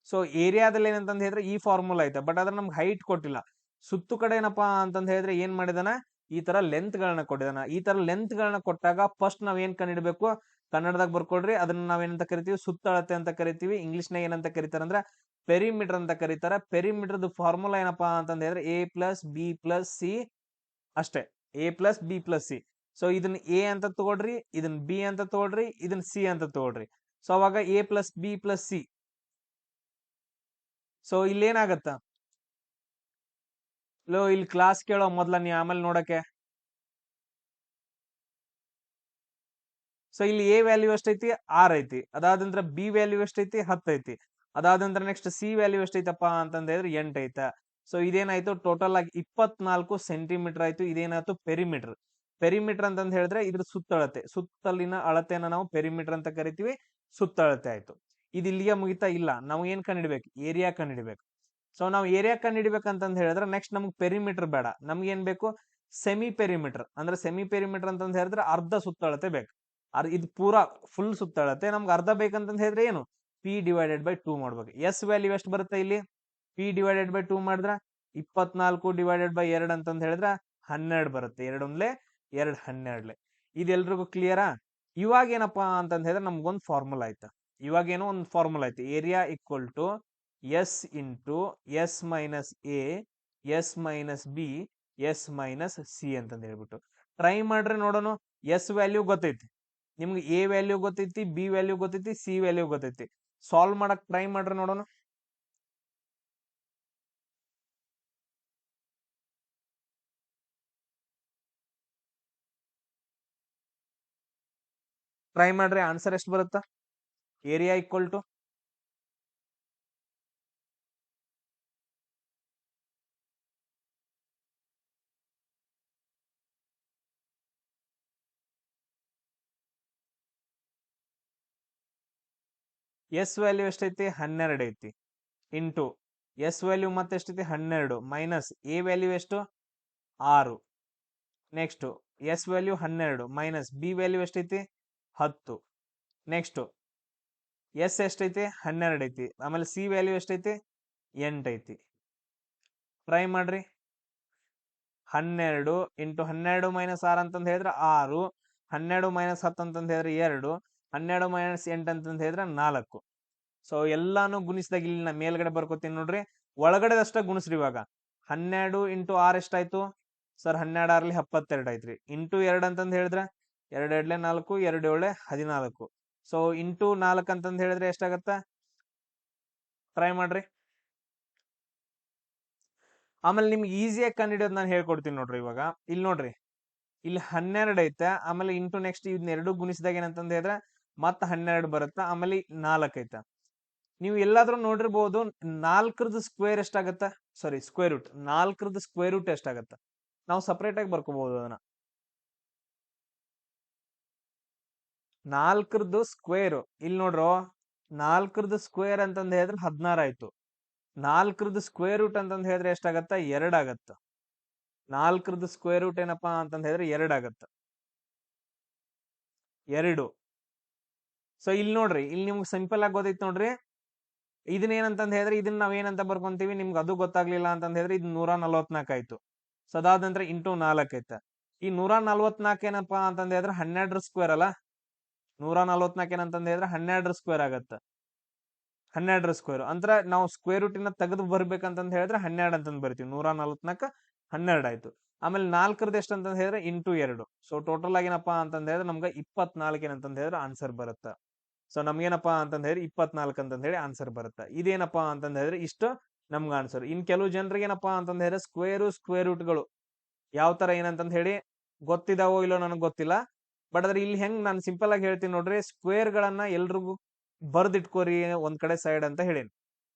ಸೊ ಏರಿಯಾದಲ್ಲಿ ಏನಂತಂದ್ ಹೇಳಿದ್ರೆ ಈ ಫಾರ್ಮುಲಾ ಐತೆ, ಬಟ್ ಅದ್ರ ನಮ್ಗೆ ಹೈಟ್ ಕೊಟ್ಟಿಲ್ಲ. ಸುತ್ತು ಕಡೆ ಏನಪ್ಪಾ ಅಂತಂದ್ ಹೇಳಿದ್ರೆ ಏನ್ ಮಾಡಿದಾನ, ಈ ತರ ಲೆಂತ್ ಗಳನ್ನ ಕೊಟ್ಟಿದಾನ. ಈ ತರ ಲೆಂತ್ ಗಳನ್ನ ಕೊಟ್ಟಾಗ ಫಸ್ಟ್ ನಾವ್ ಏನ್ ಕಂಡಿಡ್ಬೇಕು, ಕನ್ನಡದಾಗ ಬರ್ಕೊಡ್ರಿ. ಅದನ್ನ ನಾವೇನಂತ ಕರಿತೀವಿ, ಸುತ್ತಳತೆ ಅಂತ ಕರಿತೀವಿ. ಇಂಗ್ಲಿಷ್ ನಾಗ ಏನಂತ ಕರಿತಾರ ಅಂದ್ರೆ ಪೆರಿಮೀಟರ್ ಅಂತ ಕರೀತಾರ. ಪೆರಿಮೀಟರ್ ಫಾರ್ಮುಲಾ ಏನಪ್ಪಾ ಅಂತಂದ್ ಹೇಳಿದ್ರೆ A+B+C ಅಷ್ಟೇ. A+B+C. ಸೊ ಇದನ್ನ ಎ ಅಂತ ತಗೊಳ್ರಿ, ಇದನ್ನ ಬಿ ಅಂತ ತಗೊಳ್ರಿ, ಇದನ್ನ ಸಿ ಅಂತ ತಗೊಳ್ರಿ. ಸೊ ಅವಾಗ A+B+C. ಸೊ ಇಲ್ಲೇನಾಗತ್ತ, ಇಲ್ಲಿ ಕ್ಲಾಸ್ ಕೇಳೋ ಮೊದ್ಲ ನೀ ಆಮೇಲೆ ನೋಡಕ್ಕೆ. ಸೊ ಇಲ್ಲಿ ಎ ವ್ಯಾಲ್ಯೂ ಎಷ್ಟೈತಿ, 6 ಐತಿ. ಅದಾದ ನಂತರ ಬಿ ವ್ಯಾಲ್ಯೂ ಎಷ್ಟೈತಿ, 10 ಐತಿ. ಅದಾದ ನಂತರ ನೆಕ್ಸ್ಟ್ ಸಿ ವ್ಯಾಲ್ಯೂ ಎಷ್ಟೈತಪ್ಪ ಅಂತಂದ್ ಹೇಳಿದ್ರೆ 8 ಐತ. ಸೊ ಇದೇನಾಯ್ತು, ಟೋಟಲ್ ಆಗಿ 24 ಸೆಂಟಿಮೀಟರ್ ಆಯ್ತು. ಇದೇನಾಯ್ತು, ಪೆರಿಮೀಟರ್. ಪೆರಿಮೀಟರ್ ಅಂತಂದ್ ಹೇಳಿದ್ರೆ ಇದ್ರ ಸುತ್ತಳತೆ, ಸುತ್ತಲಿನ ಅಳತೆಯನ್ನ ನಾವು ಪೆರಿಮೀಟರ್ ಅಂತ ಕರಿತೀವಿ. ಸುತ್ತಳತೆ ಆಯ್ತು. ಇದು ಇಲ್ಲಿಗೆ ಮುಗಿತಾ ಇಲ್ಲ, ನಾವು ಏನ್ ಕಂಡಿಡ್ಬೇಕು, ಏರಿಯಾ ಕಂಡಿಡ್ಬೇಕು. ಸೊ ನಾವು ಏರಿಯಾ ಕಂಡಿಡ್ಬೇಕಂತಂದ್ ಹೇಳಿದ್ರೆ ನೆಕ್ಸ್ಟ್ ನಮ್ಗೆ ಪೆರಿಮೀಟರ್ ಬೇಡ, ನಮ್ಗೆ ಏನ್ ಬೇಕು, ಸೆಮಿ ಪೆರಿಮೀಟರ್. ಅಂದ್ರೆ ಸೆಮಿ ಪೆರಿಮೀಟರ್ ಅಂತಂದ್ ಹೇಳಿದ್ರೆ ಅರ್ಧ ಸುತ್ತಳತೆ ಬೇಕು. ಇದು ಪೂರಾ ಫುಲ್ ಸುತ್ತಳತೆ ನಮ್ಗೆ ಅರ್ಧ ಬೇಕಂತಂದ್ ಹೇಳಿದ್ರೆ ಏನು, P/2 ಮಾಡ್ಬೇಕು. ಎಸ್ ವ್ಯಾಲ್ಯೂ ಎಷ್ಟು ಬರುತ್ತೆ ಇಲ್ಲಿ, P/2 ಮಾಡಿದ್ರ 24/2 ಅಂತಂದ್ ಹೇಳಿದ್ರ 12 ಬರುತ್ತೆ. 2 12. ಇದೆಲ್ರಿಗೂ ಕ್ಲಿಯರಾ? ಇವಾಗ ಏನಪ್ಪಾ ಅಂತಂದ್ ಹೇಳಿದ್ರೆ ನಮ್ಗೊಂದು ಫಾರ್ಮುಲಾ ಆಯ್ತಾ. ಇವಾಗ ಏನೋ ಒಂದು ಫಾರ್ಮುಲಾ ಐತಿ, area equal to S into S minus A S minus B S minus C ಅಂತಂದ್ ಹೇಳ್ಬಿಟ್ಟು ಟ್ರೈ ಮಾಡ್ರಿ ನೋಡೋಣ. ಎಸ್ ವ್ಯಾಲ್ಯೂ ಗೊತ್ತೈತಿ, ನಿಮ್ಗೆ ಎ ವ್ಯಾಲ್ಯೂ ಗೊತ್ತೈತಿ, ಬಿ ವ್ಯಾಲ್ಯೂ ಗೊತ್ತೈತಿ, ಸಿ ವ್ಯಾಲ್ಯೂ ಗೊತ್ತೈತಿ. ಸಾಲ್ವ್ ಮಾಡಕ್ ಟ್ರೈ ಮಾಡ್ರಿ ನೋಡೋಣ. ಟ್ರೈ ಮಾಡ್ರಿ, ಆನ್ಸರ್ ಎಷ್ಟು ಬರುತ್ತಾ? Area equal to S value ಎಷ್ಟೈತಿ? 12 ಐತಿ. ಇಂಟು ಎಸ್ ವ್ಯಾಲ್ಯೂ ಮತ್ತೆ ಎಷ್ಟೈತಿ? 12 ಮೈನಸ್ ಎ ವ್ಯಾಲ್ಯೂ ಎಷ್ಟು? 6. Next S value 12 minus B value ಎಷ್ಟೈತಿ? 10. ನೆಕ್ಸ್ಟ್ ಎಸ್ ಎಷ್ಟೈತಿ? 12 ಐತಿ. ಆಮೇಲೆ ಸಿ ವ್ಯಾಲ್ಯೂ ಎಷ್ಟೈತಿ? 8 ಐತಿ. ಟ್ರೈ ಮಾಡ್ರಿ. 12 ಇಂಟು 12 ಮೈನಸ್ 6 ಅಂತಂದ್ ಹೇಳಿದ್ರೆ 6, 12 ಮೈನಸ್ 10 ಅಂತಂದ್ ಹೇಳಿದ್ರೆ 2, 12 ಮೈನಸ್ 8 ಅಂತಂದ್ ಹೇಳಿದ್ರೆ 4. ಸೊ ಎಲ್ಲಾನು ಗುಣಿಸಿದಾಗ ಇಲ್ಲಿ ನಾ ಮೇಲ್ಗಡೆ ಬರ್ಕೋತೀನಿ ನೋಡ್ರಿ, ಒಳಗಡೆದಷ್ಟ ಗುಣಿಸ್ರಿ. ಇವಾಗ 12 ಇಂಟು 6 ಎಷ್ಟಾಯ್ತು ಸರ್? 12 6 72 ಐತ್ರಿ. ಇಂಟು 2 ಅಂತಂದ್ ಹೇಳಿದ್ರೆ 2 2 4, 2 7 14. ಸೊ ಇಂಟು 4 ಅಂತಂದ್ ಹೇಳಿದ್ರೆ ಎಷ್ಟಾಗತ್ತ? ಟ್ರೈ ಮಾಡ್ರಿ. ಆಮೇಲೆ ನಿಮ್ಗೆ ಈಸಿಯಾಗಿ ಕಂಡುಹಿಡಿಯೋದು ನಾನು ಹೇಳ್ಕೊಡ್ತೀನಿ ನೋಡ್ರಿ. ಇವಾಗ ಇಲ್ಲಿ ನೋಡ್ರಿ, ಇಲ್ಲಿ 12 ಐತೆ, ಆಮೇಲೆ ಇಂಟು ನೆಕ್ಸ್ಟ್ ಇದನ್ನೆರಡು ಗುಣಿಸಿದಾಗ ಏನಂತಂದ್ ಹೇಳಿದ್ರೆ ಮತ್ತ 12 ಬರುತ್ತ, ಆಮೇಲೆ 4 ಐತ. ನೀವು ಎಲ್ಲಾದ್ರೂ ನೋಡಿರ್ಬಹುದು 4ರದ ಸ್ಕ್ವೇರ್ ಎಷ್ಟಾಗತ್ತ? ಸಾರಿ, ಸ್ಕ್ವೇರ್ ರೂಟ್. 4ರದ ಸ್ಕ್ವೇರ್ ರೂಟ್ ಎಷ್ಟಾಗತ್ತ? ನಾವು ಸಪರೇಟ್ ಆಗಿ ಬರ್ಕೋಬಹುದು ಅದನ್ನ. 4ರದ ಸ್ಕ್ವೇರ್ ಇಲ್ಲಿ ನೋಡ್ರು, 4ರದ ಸ್ಕ್ವೇರ್ ಅಂತಂದ್ ಹೇಳಿದ್ರೆ 16 ಆಯ್ತು. 4ರದ ಸ್ಕ್ವೇರ್ ರೂಟ್ ಅಂತಂದ್ ಹೇಳಿದ್ರೆ ಎಷ್ಟಾಗತ್ತ? 2 ಆಗತ್ತ. 4ರದ ಸ್ಕ್ವೇರ್ ರೂಟ್ ಏನಪ್ಪಾ ಅಂತಂದ್ ಹೇಳಿದ್ರೆ 2 ಆಗತ್ತ. 2. ಸೊ ಇಲ್ಲಿ ನೋಡ್ರಿ, ಇಲ್ಲಿ ನಿಮ್ಗೆ ಸಿಂಪಲ್ ಆಗಿ ಗೊತ್ತೈತಿ ನೋಡ್ರಿ. ಇದನ್ನ ಏನಂತಂದ್ ಹೇಳಿದ್ರೆ ಇದನ್ನ ನಾವ್ ಏನಂತ ಬರ್ಕೊಂತೀವಿ, ನಿಮ್ಗೆ ಅದು ಗೊತ್ತಾಗ್ಲಿಲ್ಲ ಅಂತಂದ್ ಹೇಳಿದ್ರೆ ಇದು 144 ಆಯ್ತು. ಸೊ ಅದಾದ ನಂತರ ಇಂಟು 4 ಐತ. ಈ 144 ಏನಪ್ಪಾ ಅಂತಂದ್ ಹೇಳಿದ್ರೆ 12 ಸ್ಕ್ವೇರ್ ಅಲ್ಲ. 144 ಏನಂತಂದ್ ಹೇಳಿದ್ರೆ 12 ಸ್ಕ್ವೇರ್ ಆಗತ್ತ. 12 ಸ್ಕ್ವೇರ್ ಅಂದ್ರೆ ನಾವು ಸ್ಕ್ವೇರ್ ರೂಟ್ ಇನ್ನ ತೆಗೆದು ಬರ್ಬೇಕಂತಂದ್ ಹೇಳಿದ್ರೆ 12 ಅಂತಂದ್ ಬರ್ತೀವಿ. 144 12 ಆಯ್ತು. ಆಮೇಲೆ 4ರದ ಎಷ್ಟು ಅಂತಂದ್ ಹೇಳಿದ್ರೆ ಇಂಟು 2. ಸೊ ಟೋಟಲ್ ಆಗಿ ಏನಪ್ಪಾ ಅಂತಂದ್ ಹೇಳಿದ್ರೆ ನಮ್ಗೆ 24 ಏನಂತಂದ್ ಹೇಳಿದ್ರೆ ಆನ್ಸರ್ ಬರುತ್ತೆ. ಸೊ ನಮ್ಗೇನಪ್ಪಾ ಅಂತಂದ್ ಹೇಳಿ 24 ಅಂತಂದ್ ಹೇಳಿ ಆನ್ಸರ್ ಬರುತ್ತೆ. ಇದೇನಪ್ಪಾ ಅಂತಂದ್ ಹೇಳಿದ್ರೆ ಇಷ್ಟು ನಮ್ಗೆ ಆನ್ಸರ್. ಇನ್ ಕೆಲವು ಜನರಿಗೆ ಏನಪ್ಪಾ ಅಂತಂದ್ ಹೇಳಿದ್ರೆ ಸ್ಕ್ವೇರ್ ರೂಟ್ಗಳು ಯಾವ ತರ ಏನಂತಂದ್ ಹೇಳಿ ಗೊತ್ತಿದಾವೋ ಇಲ್ಲೋ ನನಗೆ ಗೊತ್ತಿಲ್ಲ. ಬಟ್ ಆದ್ರೆ ಇಲ್ಲಿ ಹೆಂಗ್ ನಾನು ಸಿಂಪಲ್ ಆಗಿ ಹೇಳ್ತೀನಿ ನೋಡ್ರಿ, ಸ್ಕ್ವೇರ್ ಗಳನ್ನ ಎಲ್ರಿಗೂ ಬರ್ದಿಟ್ಕೋರಿ ಒಂದ್ ಕಡೆ ಸೈಡ್ ಅಂತ ಹೇಳೀನಿ.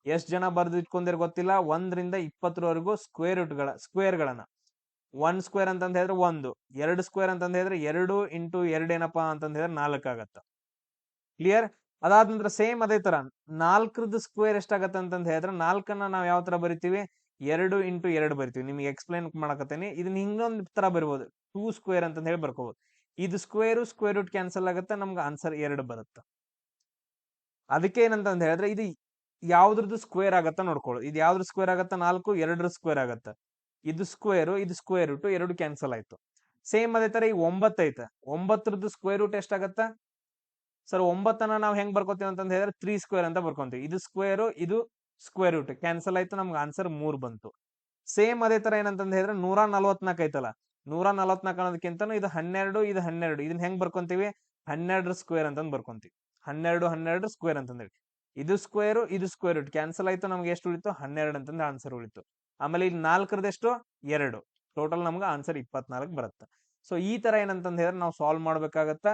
ಎಷ್ಟ್ ಜನ ಬರ್ದಿಟ್ಕೊಂಡಿರ್ ಗೊತ್ತಿಲ್ಲ. 1ರಿಂದ 20ರವರೆಗೂ ಸ್ಕ್ವೇರ್ ಗಳನ್ನ 1 ಸ್ಕ್ವೇರ್ ಅಂತಂದ್ ಹೇಳಿದ್ರೆ 1, 2 ಸ್ಕ್ವೇರ್ ಅಂತಂದ್ ಹೇಳಿದ್ರೆ 2 ಇಂಟು 2 ಏನಪ್ಪಾ ಅಂತಂದ್ ಹೇಳಿದ್ರೆ 4 ಆಗತ್ತ. ಕ್ಲಿಯರ್? ಅದಾದ ನಂತರ ಸೇಮ್ ಅದೇ ತರ 4ರದ ಸ್ಕ್ವೇರ್ ಎಷ್ಟಾಗತ್ತೆ ಅಂತಂದ್ ಹೇಳಿದ್ರೆ 4ಅನ್ನ ನಾವ್ ಯಾವ ತರ ಬರಿತೀವಿ? 2 ಇಂಟು 2 ಬರಿತೀವಿ. ನಿಮ್ಗೆ ಎಕ್ಸ್ಪ್ಲೈನ್ ಮಾಡಕತ್ತೇನೆ. ಇದನ್ನ ಇನ್ನೊಂದ್ ತರ ಬರಿಬಹುದು, 2 ಸ್ಕ್ವೇರ್ ಅಂತ ಹೇಳಿ ಬರ್ಕೋಬಹುದು. ಇದು ಸ್ಕ್ವೇರ್ ರೂಟ್ ಕ್ಯಾನ್ಸಲ್ ಆಗುತ್ತೆ, ನಮ್ಗೆ ಆನ್ಸರ್ 2 ಬರುತ್ತೆ. ಅದಕ್ಕೆ ಏನಂತಂದ್ ಹೇಳಿದ್ರೆ ಇದು ಯಾವ್ದ್ರದ್ದು ಸ್ಕ್ವೇರ್ ಆಗತ್ತ ನೋಡ್ಕೊಳ್ಳಿ. ಇದು ಯಾವ್ದ್ರ ಸ್ಕ್ವೇರ್ ಆಗತ್ತ? 4 2ರ ಸ್ಕ್ವೇರ್ ಆಗತ್ತ. ಇದು ಸ್ಕ್ವೇರ್ ರೂಟ್ 2 ಕ್ಯಾನ್ಸಲ್ ಆಯ್ತು. ಸೇಮ್ ಅದೇ ತರ ಈ 9 ಐತೆ. 9ರದ್ದು ಸ್ಕ್ವೇರ್ ರೂಟ್ ಎಷ್ಟಾಗತ್ತ ಸರ್? 9ಅನ್ನ ನಾವು ಹೆಂಗ್ ಬರ್ಕೋತೀವಿ ಅಂತಂದ್ ಹೇಳಿದ್ರೆ 3 ಸ್ಕ್ವೇರ್ ಅಂತ ಬರ್ಕೊಂತೀವಿ. ಇದು ಸ್ಕ್ವೇರ್ ರೂಟ್ ಕ್ಯಾನ್ಸಲ್ ಆಯ್ತು, ನಮ್ಗೆ ಆನ್ಸರ್ 3 ಬಂತು. ಸೇಮ್ ಅದೇ ತರ ಏನಂತಂದ್ ಹೇಳಿದ್ರೆ 144 ಐತಲ್ಲ, 144 ಅನ್ನೋದಕ್ಕಿಂತ ಇದು 12, ಇದು 12. ಇದನ್ನ ಹೆಂಗ್ ಬರ್ಕೊಂತೀವಿ? 12ರ ಸ್ಕ್ವೇರ್ ಅಂತಂದ್ ಬರ್ಕೊಂತೀವಿ. 12 ಸ್ಕ್ವೇರ್ ಅಂತಂದೇಳಿ ಇದು ಸ್ಕ್ವೇರ್ ರೂಟ್ ಕ್ಯಾನ್ಸಲ್ ಆಯ್ತು, ನಮ್ಗೆ ಎಷ್ಟು ಉಳಿತು? 12 ಅಂತಂದ್ರೆ ಆನ್ಸರ್ ಉಳಿತು. ಆಮೇಲೆ ಇಲ್ಲಿ 4ರದ ಎಷ್ಟು? 2. ಟೋಟಲ್ ನಮ್ಗೆ ಆನ್ಸರ್ 24 ಬರುತ್ತೆ. ಸೊ ಈ ತರ ಏನಂತಂದ್ ಹೇಳಿದ್ರೆ ನಾವು ಸಾಲ್ವ್ ಮಾಡ್ಬೇಕಾಗತ್ತ.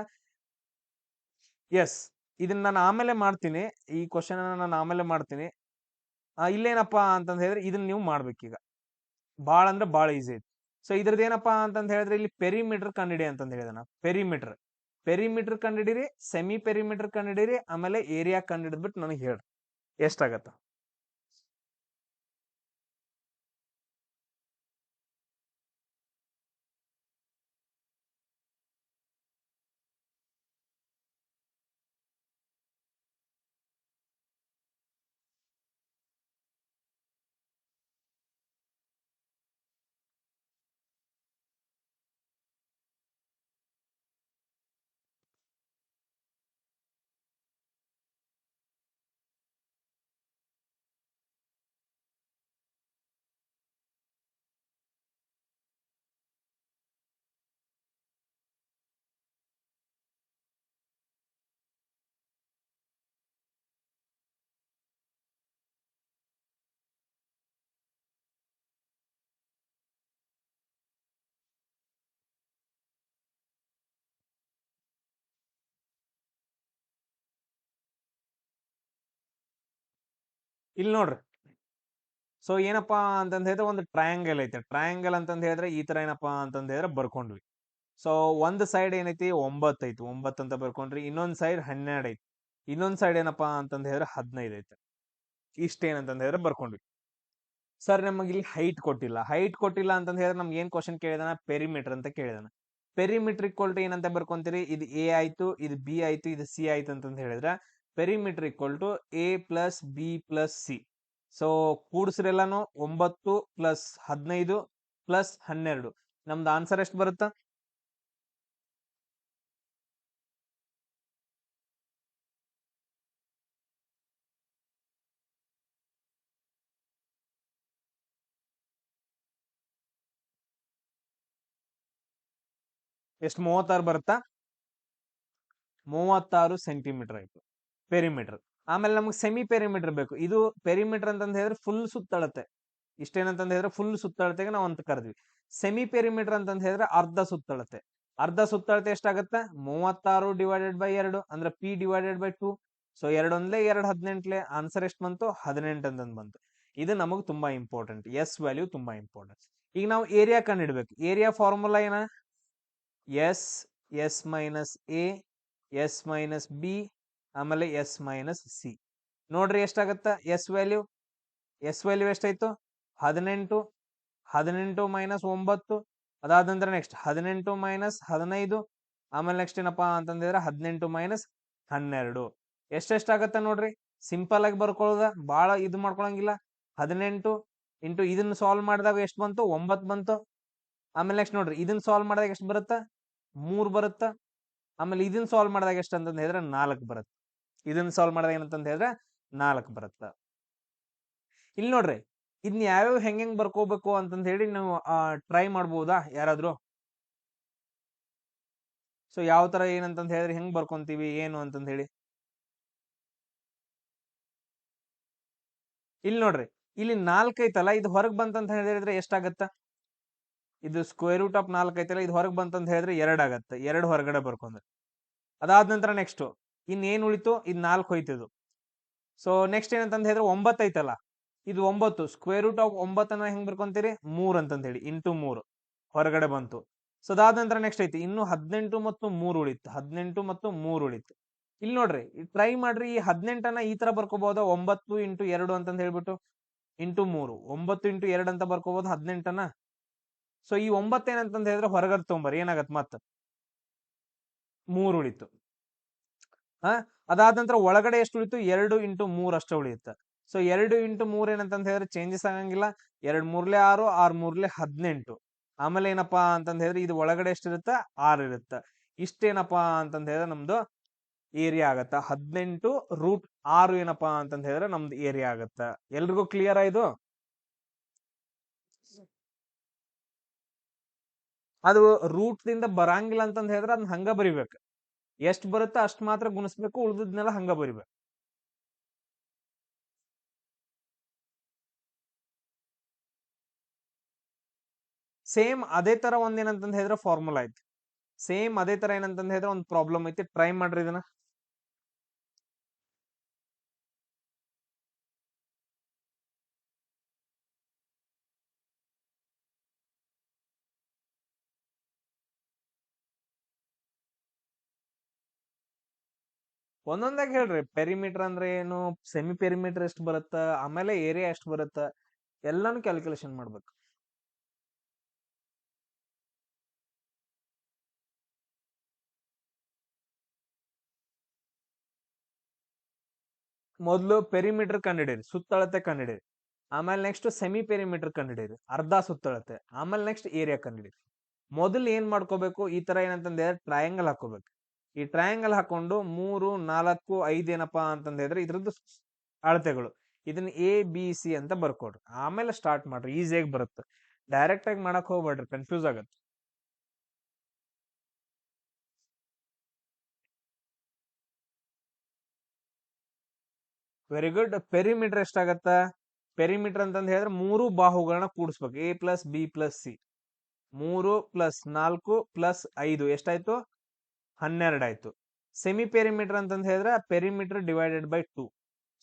ಎಸ್, ಇದನ್ನ ನಾನು ಆಮೇಲೆ ಮಾಡ್ತೀನಿ. ಈ ಕ್ವಶನ್ ನಾನು ಆಮೇಲೆ ಮಾಡ್ತೀನಿ. ಇಲ್ಲೇನಪ್ಪಾ ಅಂತಂದ್ ಹೇಳಿದ್ರೆ ಇದನ್ನ ನೀವು ಮಾಡ್ಬೇಕೀಗ. ಬಾಳ ಅಂದ್ರೆ ಬಾಳ ಈಸಿ ಐತಿ. ಸೊ ಇದ್ರದ್ದು ಏನಪ್ಪಾ ಅಂತಂದ್ ಹೇಳಿದ್ರೆ ಇಲ್ಲಿ ಪೆರಿಮೀಟರ್ ಕಂಡಿಡಿ ಅಂತಂದ್ ಹೇಳಿದಾನ. ಪೆರಿಮೀಟರ್ ಕಂಡಿಡಿರಿ, ಸೆಮಿ ಪೆರಿಮೀಟರ್ ಕಂಡಿಡಿರಿ, ಆಮೇಲೆ ಏರಿಯಾ ಕಂಡಿಡಿದ್ಬಿಟ್ಟು ನನಗೆ ಹೇಳ್ರಿ ಎಷ್ಟಾಗತ್ತ. ಇಲ್ಲಿ ನೋಡ್ರಿ. ಸೊ ಏನಪ್ಪಾ ಅಂತಂದ್ ಹೇಳಿದ್ರೆ ಒಂದು ಟ್ರಯಾಂಗಲ್ ಐತೆ. ಟ್ರಯಾಂಗಲ್ ಅಂತಂದ್ ಹೇಳಿದ್ರೆ ಈ ತರ ಏನಪ್ಪಾ ಅಂತಂದ್ ಹೇಳಿದ್ರೆ ಬರ್ಕೊಂಡ್ವಿ. ಸೊ ಒಂದ್ ಸೈಡ್ ಏನೈತಿ 9 ಐತಿ, 9 ಅಂತ ಬರ್ಕೊಂಡ್ರಿ. ಇನ್ನೊಂದ್ ಸೈಡ್ 12 ಐತಿ. ಇನ್ನೊಂದ್ ಸೈಡ್ ಏನಪ್ಪಾ ಅಂತಂದ್ ಹೇಳಿದ್ರೆ 15 ಐತೆ. ಇಷ್ಟೇನಂತಂದ್ ಹೇಳಿದ್ರೆ ಬರ್ಕೊಂಡ್ವಿ. ಸರ್ ನಮಗೆ ಇಲ್ಲಿ ಹೈಟ್ ಕೊಟ್ಟಿಲ್ಲ. ಹೈಟ್ ಕೊಟ್ಟಿಲ್ಲ ಅಂತಂದ್ ಹೇಳಿದ್ರೆ ನಮ್ಗೆ ಏನ್ ಕ್ವಶನ್ ಕೇಳಿದಾನ? ಪೆರಿಮೀಟರ್ ಅಂತ ಕೇಳಿದಾನ. ಪೆರಿಮೀಟರ್ ಈಕ್ವಲ್ ಟು ಏನಂತ ಬರ್ಕೊಂತೀರಿ? ಇದು ಎ ಆಯ್ತು, ಇದು ಬಿ ಆಯ್ತು, ಇದು ಸಿ ಆಯ್ತು ಅಂತಂದ್ ಹೇಳಿದ್ರೆ perimeter equal to a plus b plus c. So ಕೂಡಿಸ್ರೆಲ್ಲಾನು 9 ಪ್ಲಸ್ 15 ಪ್ಲಸ್ 12. ನಮ್ದು ಆನ್ಸರ್ ಎಷ್ಟು ಬರುತ್ತಾ? ಎಷ್ಟು? 36 ಬರುತ್ತಾ? 36 ಸೆಂಟಿಮೀಟರ್ ಆಯ್ತು ಪೆರಿಮೀಟರ್. ಆಮೇಲೆ ನಮ್ಗೆ ಸೆಮಿ ಪೆರಿಮೀಟರ್ ಬೇಕು. ಇದು ಪೆರಿಮೀಟರ್ ಅಂತಂದ್ ಹೇಳಿದ್ರೆ ಫುಲ್ ಸುತ್ತಳತೆ. ಇಷ್ಟೇನಂತಂದ್ ಹೇಳಿದ್ರೆ ಫುಲ್ ಸುತ್ತಳತೆಗೆ ನಾವು ಅಂತ ಕರೆದ್ವಿ. ಸೆಮಿ ಪೆರಿಮೀಟರ್ ಅಂತಂದ್ ಹೇಳಿದ್ರೆ ಅರ್ಧ ಸುತ್ತಳತೆ. ಅರ್ಧ ಸುತ್ತಳತೆ ಎಷ್ಟಾಗತ್ತೆ? 36 ಡಿವೈಡೆಡ್ ಬೈ 2 ಅಂದ್ರೆ ಪಿ ಡಿವೈಡೆಡ್ ಬೈ 2. ಸೊ 2 ಒಂದ್ಲೆ 2 18ಲೆ ಆನ್ಸರ್ ಎಷ್ಟು ಬಂತು? 18 ಅಂತಂದ್ ಬಂತು. ಇದು ನಮಗ್ ತುಂಬಾ ಇಂಪಾರ್ಟೆಂಟ್. ಎಸ್ ವ್ಯಾಲ್ಯೂ ತುಂಬಾ ಇಂಪಾರ್ಟೆಂಟ್. ಈಗ ನಾವು ಏರಿಯಾ ಕಂಡಿಡ್ಬೇಕು. ಏರಿಯಾ ಫಾರ್ಮುಲಾ ಏನ? S, s minus A, S minus b, ಆಮೇಲೆ ಎಸ್ ಮೈನಸ್ ಸಿ. ನೋಡ್ರಿ ಎಷ್ಟಾಗತ್ತ ಎಸ್ ವ್ಯಾಲ್ಯೂ? ಎಸ್ ವ್ಯಾಲ್ಯೂ ಎಷ್ಟಾಯ್ತು? 18. 18 ಮೈನಸ್ 9. ಅದಾದ ನಂತರ ನೆಕ್ಸ್ಟ್ 18 ಮೈನಸ್ 15. ಆಮೇಲೆ ನೆಕ್ಸ್ಟ್ ಏನಪ್ಪಾ ಅಂತಂದ್ರೆ 18 ಮೈನಸ್ 12. ಎಷ್ಟೆಷ್ಟಾಗತ್ತ ನೋಡ್ರಿ. ಸಿಂಪಲ್ ಆಗಿ ಬರ್ಕೊಳ್ಳೋದ, ಬಾಳ ಇದು ಮಾಡ್ಕೊಳಂಗಿಲ್ಲ. 18 ಇಂಟು ಇದನ್ನ ಸಾಲ್ವ್ ಮಾಡಿದಾಗ ಎಷ್ಟು ಬಂತು? 9 ಬಂತು. ಆಮೇಲೆ ನೆಕ್ಸ್ಟ್ ನೋಡ್ರಿ, ಇದನ್ನ ಸಾಲ್ವ್ ಮಾಡಿದಾಗ ಎಷ್ಟು ಬರುತ್ತ? 3 ಬರುತ್ತ. ಆಮೇಲೆ ಇದನ್ನ ಸಾಲ್ವ್ ಮಾಡಿದಾಗ ಎಷ್ಟು ಅಂತಂದ್ ಹೇಳಿದ್ರೆ 4 ಬರುತ್ತೆ. ಇದನ್ನ ಸಾಲ್ವ್ ಮಾಡಿದಾಗ ಏನಂತಂದ್ ಹೇಳಿದ್ರೆ 4 ಬರುತ್ತ. ಇಲ್ಲಿ ನೋಡ್ರಿ, ಇದನ್ನ ಯಾವ್ಯಾವ ಹೆಂಗ್ ಬರ್ಕೋಬೇಕು ಅಂತಂದ್ ಹೇಳಿ ನಾವು ಟ್ರೈ ಮಾಡ್ಬೋದಾ ಯಾರಾದ್ರೂ? ಸೊ ಯಾವ ತರ ಏನಂತಂದ್ ಹೇಳಿದ್ರೆ ಹೆಂಗ್ ಬರ್ಕೊಂತೀವಿ ಏನು ಅಂತಂದ್ ಹೇಳಿ. ಇಲ್ಲಿ ನೋಡ್ರಿ, ಇಲ್ಲಿ 4 ಐತಲ್ಲ, ಇದು ಹೊರಗ್ ಬಂತಂತ ಹೇಳಿದ್ರೆ ಎಷ್ಟಾಗತ್ತ? ಇದು ಸ್ಕ್ವೇರ್ ರೂಟ್ ಆಫ್ 4 ಐತಲ್ಲ, ಇದು ಹೊರಗ್ ಬಂತಂತ ಹೇಳಿದ್ರೆ 2 ಆಗತ್ತೆ. 2 ಹೊರಗಡೆ ಬರ್ಕೊಂಡ್ರೆ ಅದಾದ ನಂತರ ನೆಕ್ಸ್ಟ್ ಇನ್ನೇನ್ ಉಳಿತು? ಇದು 4 ಹೋಯ್ತಿದು. ಸೊ ನೆಕ್ಸ್ಟ್ ಏನಂತಂದ್ ಹೇಳಿದ್ರೆ 9 ಐತಲ್ಲ, ಇದು 9. ಸ್ಕ್ವೇರ್ ರೂಟ್ ಆಫ್ 9 ಹೆಂಗ್ ಬರ್ಕೊಂತೀರಿ? 3 ಅಂತಂದ್ ಹೇಳಿ, ಇಂಟು 3 ಹೊರಗಡೆ ಬಂತು. ಸೊ ಅದಾದ ನಂತರ ನೆಕ್ಸ್ಟ್ ಐತಿ ಇನ್ನು 18 ಮತ್ತು 3 ಉಳಿತು. 18 ಮತ್ತು 3 ಉಳಿತು. ಇಲ್ಲಿ ನೋಡ್ರಿ, ಟ್ರೈ ಮಾಡ್ರಿ. ಈ 18ನ ಈ ತರ ಬರ್ಕೋಬಹುದಾ? 9 ಇಂಟು 2 ಅಂತಂದ್ ಹೇಳ್ಬಿಟ್ಟು ಇಂಟು 3, 9 ಇಂಟು 2 ಅಂತ ಬರ್ಕೋಬಹುದು 18ನ. ಸೊ ಈ 9 ಏನಂತಂದ್ ಹೇಳಿದ್ರೆ ಹೊರಗಡೆ ತೊಗೊಂಬರ್ರಿ, ಏನಾಗತ್ ಮತ್ತ 3 ಉಳಿತು. ಅದಾದ ನಂತರ ಒಳಗಡೆ ಎಷ್ಟು ಉಳಿತು? 2 ಇಂಟು 3 ಅಷ್ಟೇ ಉಳಿಯುತ್ತೆ. ಸೊ 2 ಇಂಟು 3 ಏನಂತಂದ್ ಹೇಳಿದ್ರೆ ಚೇಂಜಸ್ ಆಗಂಗಿಲ್ಲ. 2 ಮೂರ್ಲೆ 6, 6 ಮೂರ್ಲೆ 18. ಆಮೇಲೆ ಏನಪ್ಪಾ ಅಂತಂದ್ ಹೇಳಿದ್ರೆ ಇದು ಒಳಗಡೆ ಎಷ್ಟಿರುತ್ತ? 6 ಇರುತ್ತ. ಇಷ್ಟೇನಪ್ಪಾ ಅಂತಂದ್ ಹೇಳಿದ್ರೆ ನಮ್ದು ಏರಿಯಾ ಆಗತ್ತ. 18 ರೂಟ್ 6 ಏನಪ್ಪಾ ಅಂತಂದ್ ಹೇಳಿದ್ರೆ ನಮ್ದು ಏರಿಯಾ ಆಗತ್ತ. ಎಲ್ರಿಗೂ ಕ್ಲಿಯರ್ ಆಯ್ತು? ಅದು ರೂಟ್ ದಿಂದ ಬರಂಗಿಲ್ಲ ಅಂತಂದ್ ಹೇಳಿದ್ರೆ ಅದನ್ನ ಹಂಗ ಬರಿಬೇಕು. ಎಷ್ಟ್ ಬರುತ್ತ ಅಷ್ಟ್ ಮಾತ್ರ ಗುಣಿಸ್ಬೇಕು, ಉಳಿದದ್ನೆಲ್ಲ ಹಂಗ ಬರಿಬೇಕು. ಸೇಮ್ ಅದೇ ತರ ಒಂದೇನಂತಂದ್ ಹೇಳಿದ್ರೆ ಫಾರ್ಮುಲಾ ಐತಿ. ಸೇಮ್ ಅದೇ ತರ ಏನಂತಂದ್ ಹೇಳಿದ್ರೆ ಒಂದು ಪ್ರಾಬ್ಲಮ್ ಐತಿ. ಟ್ರೈ ಮಾಡ್ರಿ ಇದನ್ನ. ಒಂದೊಂದಾಗಿ ಹೇಳ್ರಿ. ಪೆರಿಮೀಟರ್ ಅಂದ್ರೆ ಏನು, ಸೆಮಿ ಪೆರಿಮೀಟರ್ ಎಷ್ಟು ಬರುತ್ತ, ಆಮೇಲೆ ಏರಿಯಾ ಎಷ್ಟು ಬರುತ್ತ, ಎಲ್ಲಾನು ಕ್ಯಾಲ್ಕುಲೇಷನ್ ಮಾಡ್ಬೇಕು. ಮೊದಲು ಪೆರಿಮೀಟರ್ ಕಂಡಿಡೀರಿ, ಸುತ್ತಳತೆ ಕಂಡಿಡೀರಿ. ಆಮೇಲೆ ನೆಕ್ಸ್ಟ್ ಸೆಮಿ ಪೆರಿಮೀಟರ್ ಕಂಡಿಡೀರಿ, ಅರ್ಧ ಸುತ್ತಳತೆ. ಆಮೇಲೆ ನೆಕ್ಸ್ಟ್ ಏರಿಯಾ ಕಂಡಿಡೀರಿ. ಮೊದಲು ಏನ್ ಮಾಡ್ಕೋಬೇಕು? ಈ ತರ ಏನಂತಂದ್ರೆ ಟ್ರಯಾಂಗಲ್ ಹಾಕೋಬೇಕು. ಈ ಟ್ರಯಾಂಗಲ್ ಹಾಕೊಂಡು 3, 4, 5 ಏನಪ್ಪಾ ಅಂತಂದ್ ಹೇಳಿದ್ರೆ ಇದ್ರದ್ದು ಅಳತೆಗಳು. ಇದನ್ನ ಎ ಬಿ ಸಿ ಅಂತ ಬರ್ಕೊಡ್ರಿ. ಆಮೇಲೆ ಸ್ಟಾರ್ಟ್ ಮಾಡ್ರಿ, ಈಸಿಯಾಗಿ ಬರುತ್ತೆ. ಡೈರೆಕ್ಟ್ ಆಗಿ ಮಾಡಕ್ ಹೋಗ್ಬೇಡ್ರಿ, ಕನ್ಫ್ಯೂಸ್ ಆಗತ್ತೆ. Very good. ಪೆರಿಮೀಟರ್ ಎಷ್ಟಾಗತ್ತ? ಪೆರಿಮೀಟರ್ ಅಂತಂದ್ ಹೇಳಿದ್ರೆ 3 ಬಾಹುಗಳನ್ನ ಕೂಡಿಸ್ಬೇಕು. A plus b plus c. 3 plus 4 plus 5 ಎಷ್ಟಾಯ್ತು? 12 ಆಯ್ತು. ಸೆಮಿ ಪೆರಿಮೀಟರ್ ಅಂತಂದ್ ಹೇಳಿದ್ರೆ ಪೆರಿಮೀಟರ್ ಡಿವೈಡೆಡ್ ಬೈ 2.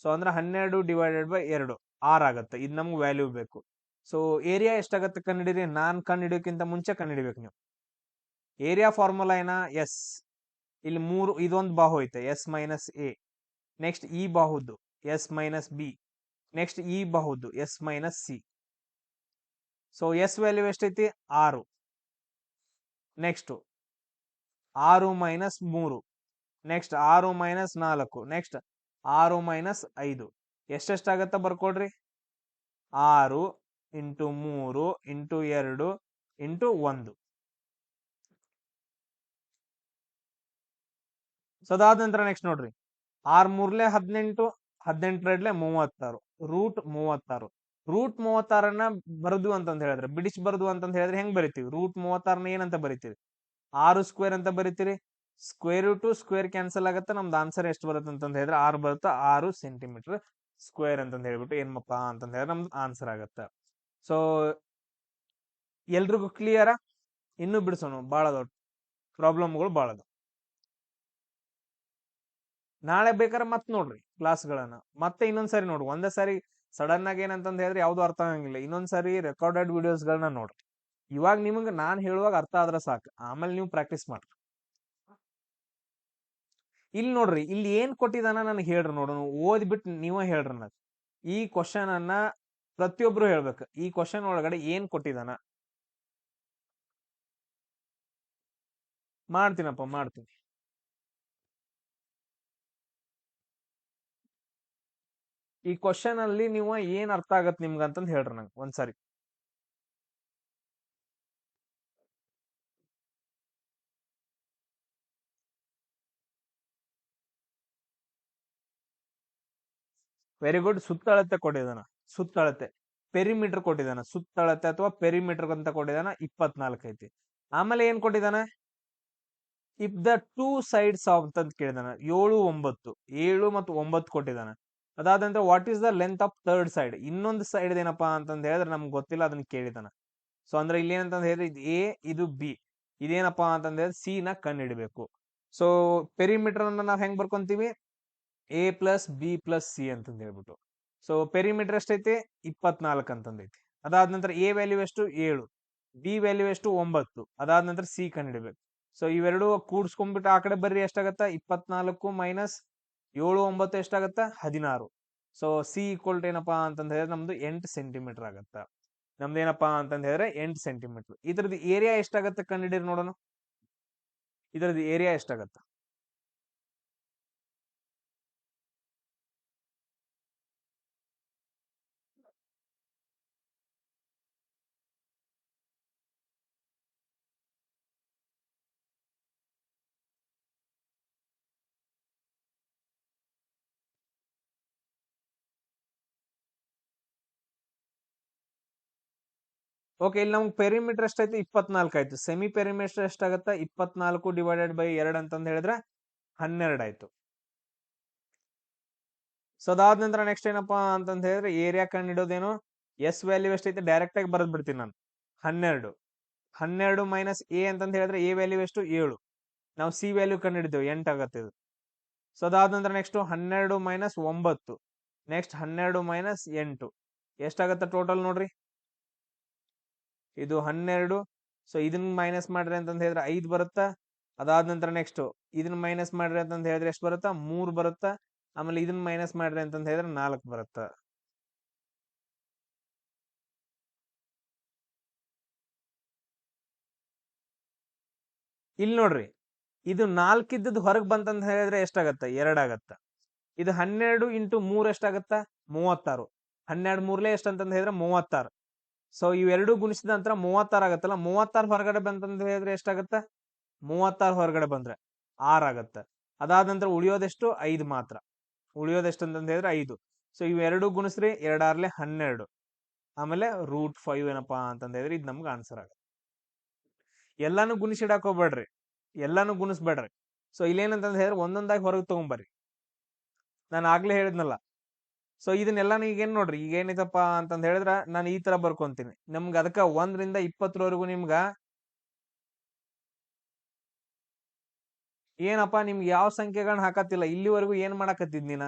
ಸೊ ಅಂದ್ರೆ 12 ಡಿವೈಡೆಡ್ ಬೈ 2 6 ಆಗತ್ತೆ. ಇದು ನಮ್ಗೆ ವ್ಯಾಲ್ಯೂ ಬೇಕು. ಸೊ ಏರಿಯಾ ಎಷ್ಟಾಗತ್ತೆ ಕಂಡಿಡಿರಿ. ನಾನ್ ಕಂಡಿಡಿಯೋಕ್ಕಿಂತ ಮುಂಚೆ ಕಂಡಿಡಿಬೇಕು ನೀವು. ಏರಿಯಾ ಫಾರ್ಮುಲಾ ಏನ? ಎಸ್. ಇಲ್ಲಿ 3 ಇದೊಂದು ಬಾಹು ಐತೆ, ಎಸ್ ಮೈನಸ್ ಎ. ನೆಕ್ಸ್ಟ್ ಈ ಬಾಹುದು ಎಸ್ ಮೈನಸ್ ಬಿ. ನೆಕ್ಸ್ಟ್ ಈ ಬಾಹುದು s minus c. So s value ಎಷ್ಟೈತಿ? 6. Next 6 minus 3. Next 6 minus 4. Next 6 minus 5. ಎಷ್ಟೆಷ್ಟಾಗತ್ತ ಬರ್ಕೊಡ್ರಿ. 6 ಇಂಟು 3 ಇಂಟು 2 ಇಂಟು 1. ಸೊ ಅದಾದ ನಂತರ ನೆಕ್ಸ್ಟ್ ನೋಡ್ರಿ, 6 3 18, 18 2 36, ರೂಟ್ 36. ರೂಟ್ 36ನ್ನ ಬರದು ಅಂತಂದ್ ಹೇಳಿದ್ರೆ, ಬಿಡಿಸಿ ಬರದು ಅಂತಂದ್ ಹೇಳಿದ್ರೆ ಹೆಂಗ್ ಬರಿತೀವಿ? ರೂಟ್ 36ನ ಏನಂತ ಬರಿತೀವಿ? 6 ಸ್ಕ್ವೇರ್ ಅಂತ ಬರಿತೀರಿ. ಸ್ಕ್ವೇರ್ ಟು ಸ್ಕ್ವೇರ್ ಕ್ಯಾನ್ಸಲ್ ಆಗತ್ತೆ. ನಮ್ದು ಆನ್ಸರ್ ಎಷ್ಟು ಬರುತ್ತೆ ಅಂತಂದ್ ಹೇಳಿದ್ರೆ 6 ಬರುತ್ತೆ. 6 ಸೆಂಟಿಮೀಟರ್ ಸ್ಕ್ವೇರ್ ಅಂತಂದ್ ಹೇಳ್ಬಿಟ್ಟು ಏನಪ್ಪ ಅಂತಂದ್ ಹೇಳಿದ್ರೆ ನಮ್ದು ಆನ್ಸರ್ ಆಗತ್ತೆ. ಸೊ ಎಲ್ರಿಗೂ ಕ್ಲಿಯರ? ಇನ್ನೂ ಬಿಡಿಸೋಣ, ಬಹಳ ದೊಡ್ಡ ಪ್ರಾಬ್ಲಮ್ಗಳು ಬಹಳ ಅದಾವ. ನಾಳೆ ಬೇಕಾದ್ರೆ ಮತ್ ನೋಡ್ರಿ ಕ್ಲಾಸ್ಗಳನ್ನ, ಮತ್ತೆ ಇನ್ನೊಂದ್ಸರಿ ನೋಡ್ರಿ. ಒಂದೇ ಸಾರಿ ಸಡನ್ ಆಗಿ ಏನಂತಂದ್ ಹೇಳಿದ್ರೆ ಯಾವ್ದು ಅರ್ಥ ಆಗಂಗಿಲ್ಲ. ಇನ್ನೊಂದ್ಸರಿ ರೆಕಾರ್ಡೆಡ್ ವಿಡಿಯೋಸ್ಗಳನ್ನ ನೋಡ್ರಿ. ಇವಾಗ ನಿಮ್ಗೆ ನಾನ್ ಹೇಳುವಾಗ ಅರ್ಥ ಆದ್ರೆ ಸಾಕು, ಆಮೇಲೆ ನೀವು ಪ್ರಾಕ್ಟೀಸ್ ಮಾಡ್ರಿ. ಇಲ್ಲಿ ನೋಡ್ರಿ, ಇಲ್ಲಿ ಏನ್ ಕೊಟ್ಟಿದಾನ ನನಗೆ ಹೇಳ್ರಿ ನೋಡೋಣ. ಓದ್ಬಿಟ್ಟು ನೀವೇ ಹೇಳ್ರಿ ನನಗೆ. ಈ ಕ್ವಶನ್ ಅನ್ನ ಪ್ರತಿಯೊಬ್ರು ಹೇಳ್ಬೇಕು. ಈ ಕ್ವಶನ್ ಒಳಗಡೆ ಏನ್ ಕೊಟ್ಟಿದಾನ? ಮಾಡ್ತೀನಪ್ಪ, ಮಾಡ್ತೀನಿ. ಈ ಕ್ವಶನ್ ಅಲ್ಲಿ ನೀವು ಏನ್ ಅರ್ಥ ಆಗತ್ ನಿಮ್ಗಂತಂದ್ ಹೇಳ್ರಿ ನಂಗೆ ಒಂದ್ಸರಿ. Very good. ಸುತ್ತಳತೆ ಕೊಟ್ಟಿದಾನ. ಸುತ್ತಳತೆ ಪೆರಿಮೀಟರ್ ಕೊಟ್ಟಿದಾನ. ಸುತ್ತಳತೆ ಅಥವಾ ಪೆರಿಮೀಟರ್ ಅಂತ ಕೊಟ್ಟಿದಾನ. 24 ಐತಿ. ಆಮೇಲೆ ಏನ್ ಕೊಟ್ಟಿದಾನ? If the two sides of ಅಂತ ಕೇಳಿದಾನ. 7 9, 7 ಮತ್ತು 9 ಕೊಟ್ಟಿದಾನ. ಅದಾದಂದ್ರೆ what is the length of third side? ಇನ್ನೊಂದು ಸೈಡ್ ಏನಪ್ಪಾ ಅಂತಂದ್ ಹೇಳಿದ್ರೆ ನಮ್ಗೆ ಗೊತ್ತಿಲ್ಲ, ಅದನ್ನ ಕೇಳಿದಾನ. ಸೊ ಅಂದ್ರೆ ಇಲ್ಲಿ ಏನಂತಂದ್ ಹೇಳಿದ್ರೆ ಇದು ಎ, ಇದು ಬಿ. ಇದೇನಪ್ಪಾ ಅಂತಂದ್ ಹೇಳಿದ್ರೆ ಸಿ ನ ಕಂಡು ಹಿಡಿಬೇಕು. ಸೊ ಪೆರಿಮೀಟರ್ ಅನ್ನ ನಾವ್ ಹೆಂಗ್ ಬರ್ಕೊಂತೀವಿ? A plus b plus c ಅಂತಂದ್ ಹೇಳ್ಬಿಟ್ಟು. ಸೊ ಪೆರಿಮೀಟರ್ ಎಷ್ಟೈತಿ? 24 ಅಂತಂದೈತಿ. ಅದಾದ ನಂತರ ಎ ವ್ಯಾಲ್ಯೂ ಎಷ್ಟು? 7. ಬಿ ವ್ಯಾಲ್ಯೂ ಎಷ್ಟು? 9. ಅದಾದ ನಂತರ ಸಿ ಕಂಡಿಡ್ಬೇಕು. ಸೊ ಇವೆರಡು ಕೂಡ್ಸ್ಕೊಂಡ್ಬಿಟ್ಟು ಆ ಕಡೆ ಬರ್ರಿ. ಎಷ್ಟಾಗತ್ತ? 24 ಮೈನಸ್ 7 9 ಎಷ್ಟಾಗತ್ತ? 16. ಸೊ ಸಿ ಈಕ್ವಲ್ ಟು ಏನಪ್ಪಾ ಅಂತಂದ್ ಹೇಳಿದ್ರೆ ನಮ್ದು 8 ಸೆಂಟಿಮೀಟರ್ ಆಗತ್ತ. ನಮ್ದು ಏನಪ್ಪಾ ಅಂತಂದ್ ಹೇಳಿದ್ರೆ 8 ಸೆಂಟಿಮೀಟರ್. ಇದ್ರದ್ದು ಏರಿಯಾ ಎಷ್ಟಾಗತ್ತೆ ಕಂಡಿಡಿರಿ ನೋಡೋಣ. ಇದ್ರದ್ದು ಏರಿಯಾ ಎಷ್ಟಾಗತ್ತ? ಓಕೆ, ಇಲ್ಲಿ ನಮ್ಗೆ ಪೆರಿಮೀಟರ್ ಎಷ್ಟೈತಿ? 24 ಆಯ್ತು. ಸೆಮಿ ಪೆರಿಮೀಟರ್ ಎಷ್ಟಾಗತ್ತ? 24 ಡಿವೈಡೆಡ್ ಬೈ 2 ಅಂತಂದ್ ಹೇಳಿದ್ರೆ 12 ಆಯ್ತು. ಸೊ ಅದಾದ ನಂತರ ನೆಕ್ಸ್ಟ್ ಏನಪ್ಪಾ ಅಂತಂದ್ ಹೇಳಿದ್ರೆ ಏರಿಯಾ ಕಂಡು ಹಿಡೋದೇನು? ಎಸ್ ವ್ಯಾಲ್ಯೂ ಎಷ್ಟೈತೆ ಡೈರೆಕ್ಟ್ ಆಗಿ ಬರೆದ್ ಬಿಡ್ತೀನಿ ನಾನು. 12. 12 ಮೈನಸ್ ಎ ಅಂತಂದ್ ಹೇಳಿದ್ರೆ ಎ ವ್ಯಾಲ್ಯೂ ಎಷ್ಟು? 7. ನಾವು ಸಿ ವ್ಯಾಲ್ಯೂ ಕಂಡು ಹಿಡಿದೇವೆ, 8 ಆಗತ್ತೆ ಇದು. ಸೊ ಅದಾದ ನಂತರ ನೆಕ್ಸ್ಟ್ 12 ಮೈನಸ್ 9. ನೆಕ್ಸ್ಟ್ 12 ಮೈನಸ್ 8 ಎಷ್ಟಾಗತ್ತ ಟೋಟಲ್ ನೋಡ್ರಿ. ಇದು 12. ಸೊ ಇದನ್ನ ಮೈನಸ್ ಮಾಡ್ರಿ ಅಂತಂದ್ ಹೇಳಿದ್ರೆ 5 ಬರುತ್ತಾ. ಅದಾದ ನಂತರ ನೆಕ್ಸ್ಟ್ ಇದನ್ನ ಮೈನಸ್ ಮಾಡ್ರಿ ಅಂತಂದ್ ಹೇಳಿದ್ರೆ ಎಷ್ಟು ಬರುತ್ತಾ? 3 ಬರುತ್ತಾ. ಆಮೇಲೆ ಇದನ್ನ ಮೈನಸ್ ಮಾಡ್ರಿ ಅಂತಂದ್ ಹೇಳಿದ್ರೆ 4 ಬರುತ್ತ. ಇಲ್ಲಿ ನೋಡ್ರಿ, ಇದು 4 ಇದ್ದದ್ದು ಹೊರಗೆ ಬಂತಂತ ಹೇಳಿದ್ರೆ ಎಷ್ಟಾಗತ್ತ? 2 ಆಗತ್ತ. ಇದು 12 ಇಂಟು 3 ಎಷ್ಟಾಗತ್ತ? 36. 12 ಮೂರ್ಲೆ ಎಷ್ಟು ಅಂತಂದ್ ಹೇಳಿದ್ರೆ 36. ಸೊ ಇವೆರಡು ಗುಣಿಸಿದ ನಂತರ 36 ಆಗತ್ತಲ್ಲ. 36 ಹೊರಗಡೆ ಬಂತಂತ ಹೇಳಿದ್ರೆ ಎಷ್ಟಾಗತ್ತ? 36 ಹೊರಗಡೆ ಬಂದ್ರೆ 6 ಆಗತ್ತ. ಅದಾದ ನಂತರ ಉಳಿಯೋದೆಷ್ಟು? 5 ಮಾತ್ರ. ಉಳಿಯೋದೆಷ್ಟು ಅಂತಂದ್ ಹೇಳಿದ್ರೆ 5. ಸೊ ಇವೆರಡು ಗುಣಿಸ್ರಿ. 2 6 12. ಆಮೇಲೆ ರೂಟ್ 5 ಏನಪ್ಪಾ ಅಂತಂದ್ ಹೇಳಿದ್ರೆ ಇದು ನಮ್ಗೆ ಆನ್ಸರ್ ಆಗುತ್ತೆ. ಎಲ್ಲಾನು ಗುಣಿಸಿಡಾಕ್ ಹೋಗ್ಬೇಡ್ರಿ, ಎಲ್ಲಾನು ಗುಣಿಸ್ಬೇಡ್ರಿ. ಸೊ ಇಲ್ಲೇನಂತಂದ್ ಹೇಳಿದ್ರೆ ಒಂದೊಂದಾಗಿ ಹೊರಗೆ ತಗೊಂಬರ್ರಿ. ನಾನು ಆಗ್ಲೇ ಹೇಳಿದ್ನಲ್ಲ. ಸೊ ಇದನ್ನೆಲ್ಲಾನು ಈಗ ಏನ್ ನೋಡ್ರಿ, ಈಗ ಏನಿದಪ್ಪ ಅಂತಂದ್ ಹೇಳಿದ್ರ ನಾನು ಈ ತರ ಬರ್ಕೊಂತೀನಿ. ನಮ್ಗ ಅದಕ್ಕ 1 ರಿಂದ 20 ನಿಮ್ಗ ಏನಪ್ಪಾ ನಿಮ್ಗೆ ಯಾವ ಸಂಖ್ಯೆಗಳನ್ನ ಹಾಕತ್ತಿಲ್ಲ. ಇಲ್ಲಿವರೆಗೂ ಏನ್ ಮಾಡಾಕತ್ತಿದ್ ನೀನ?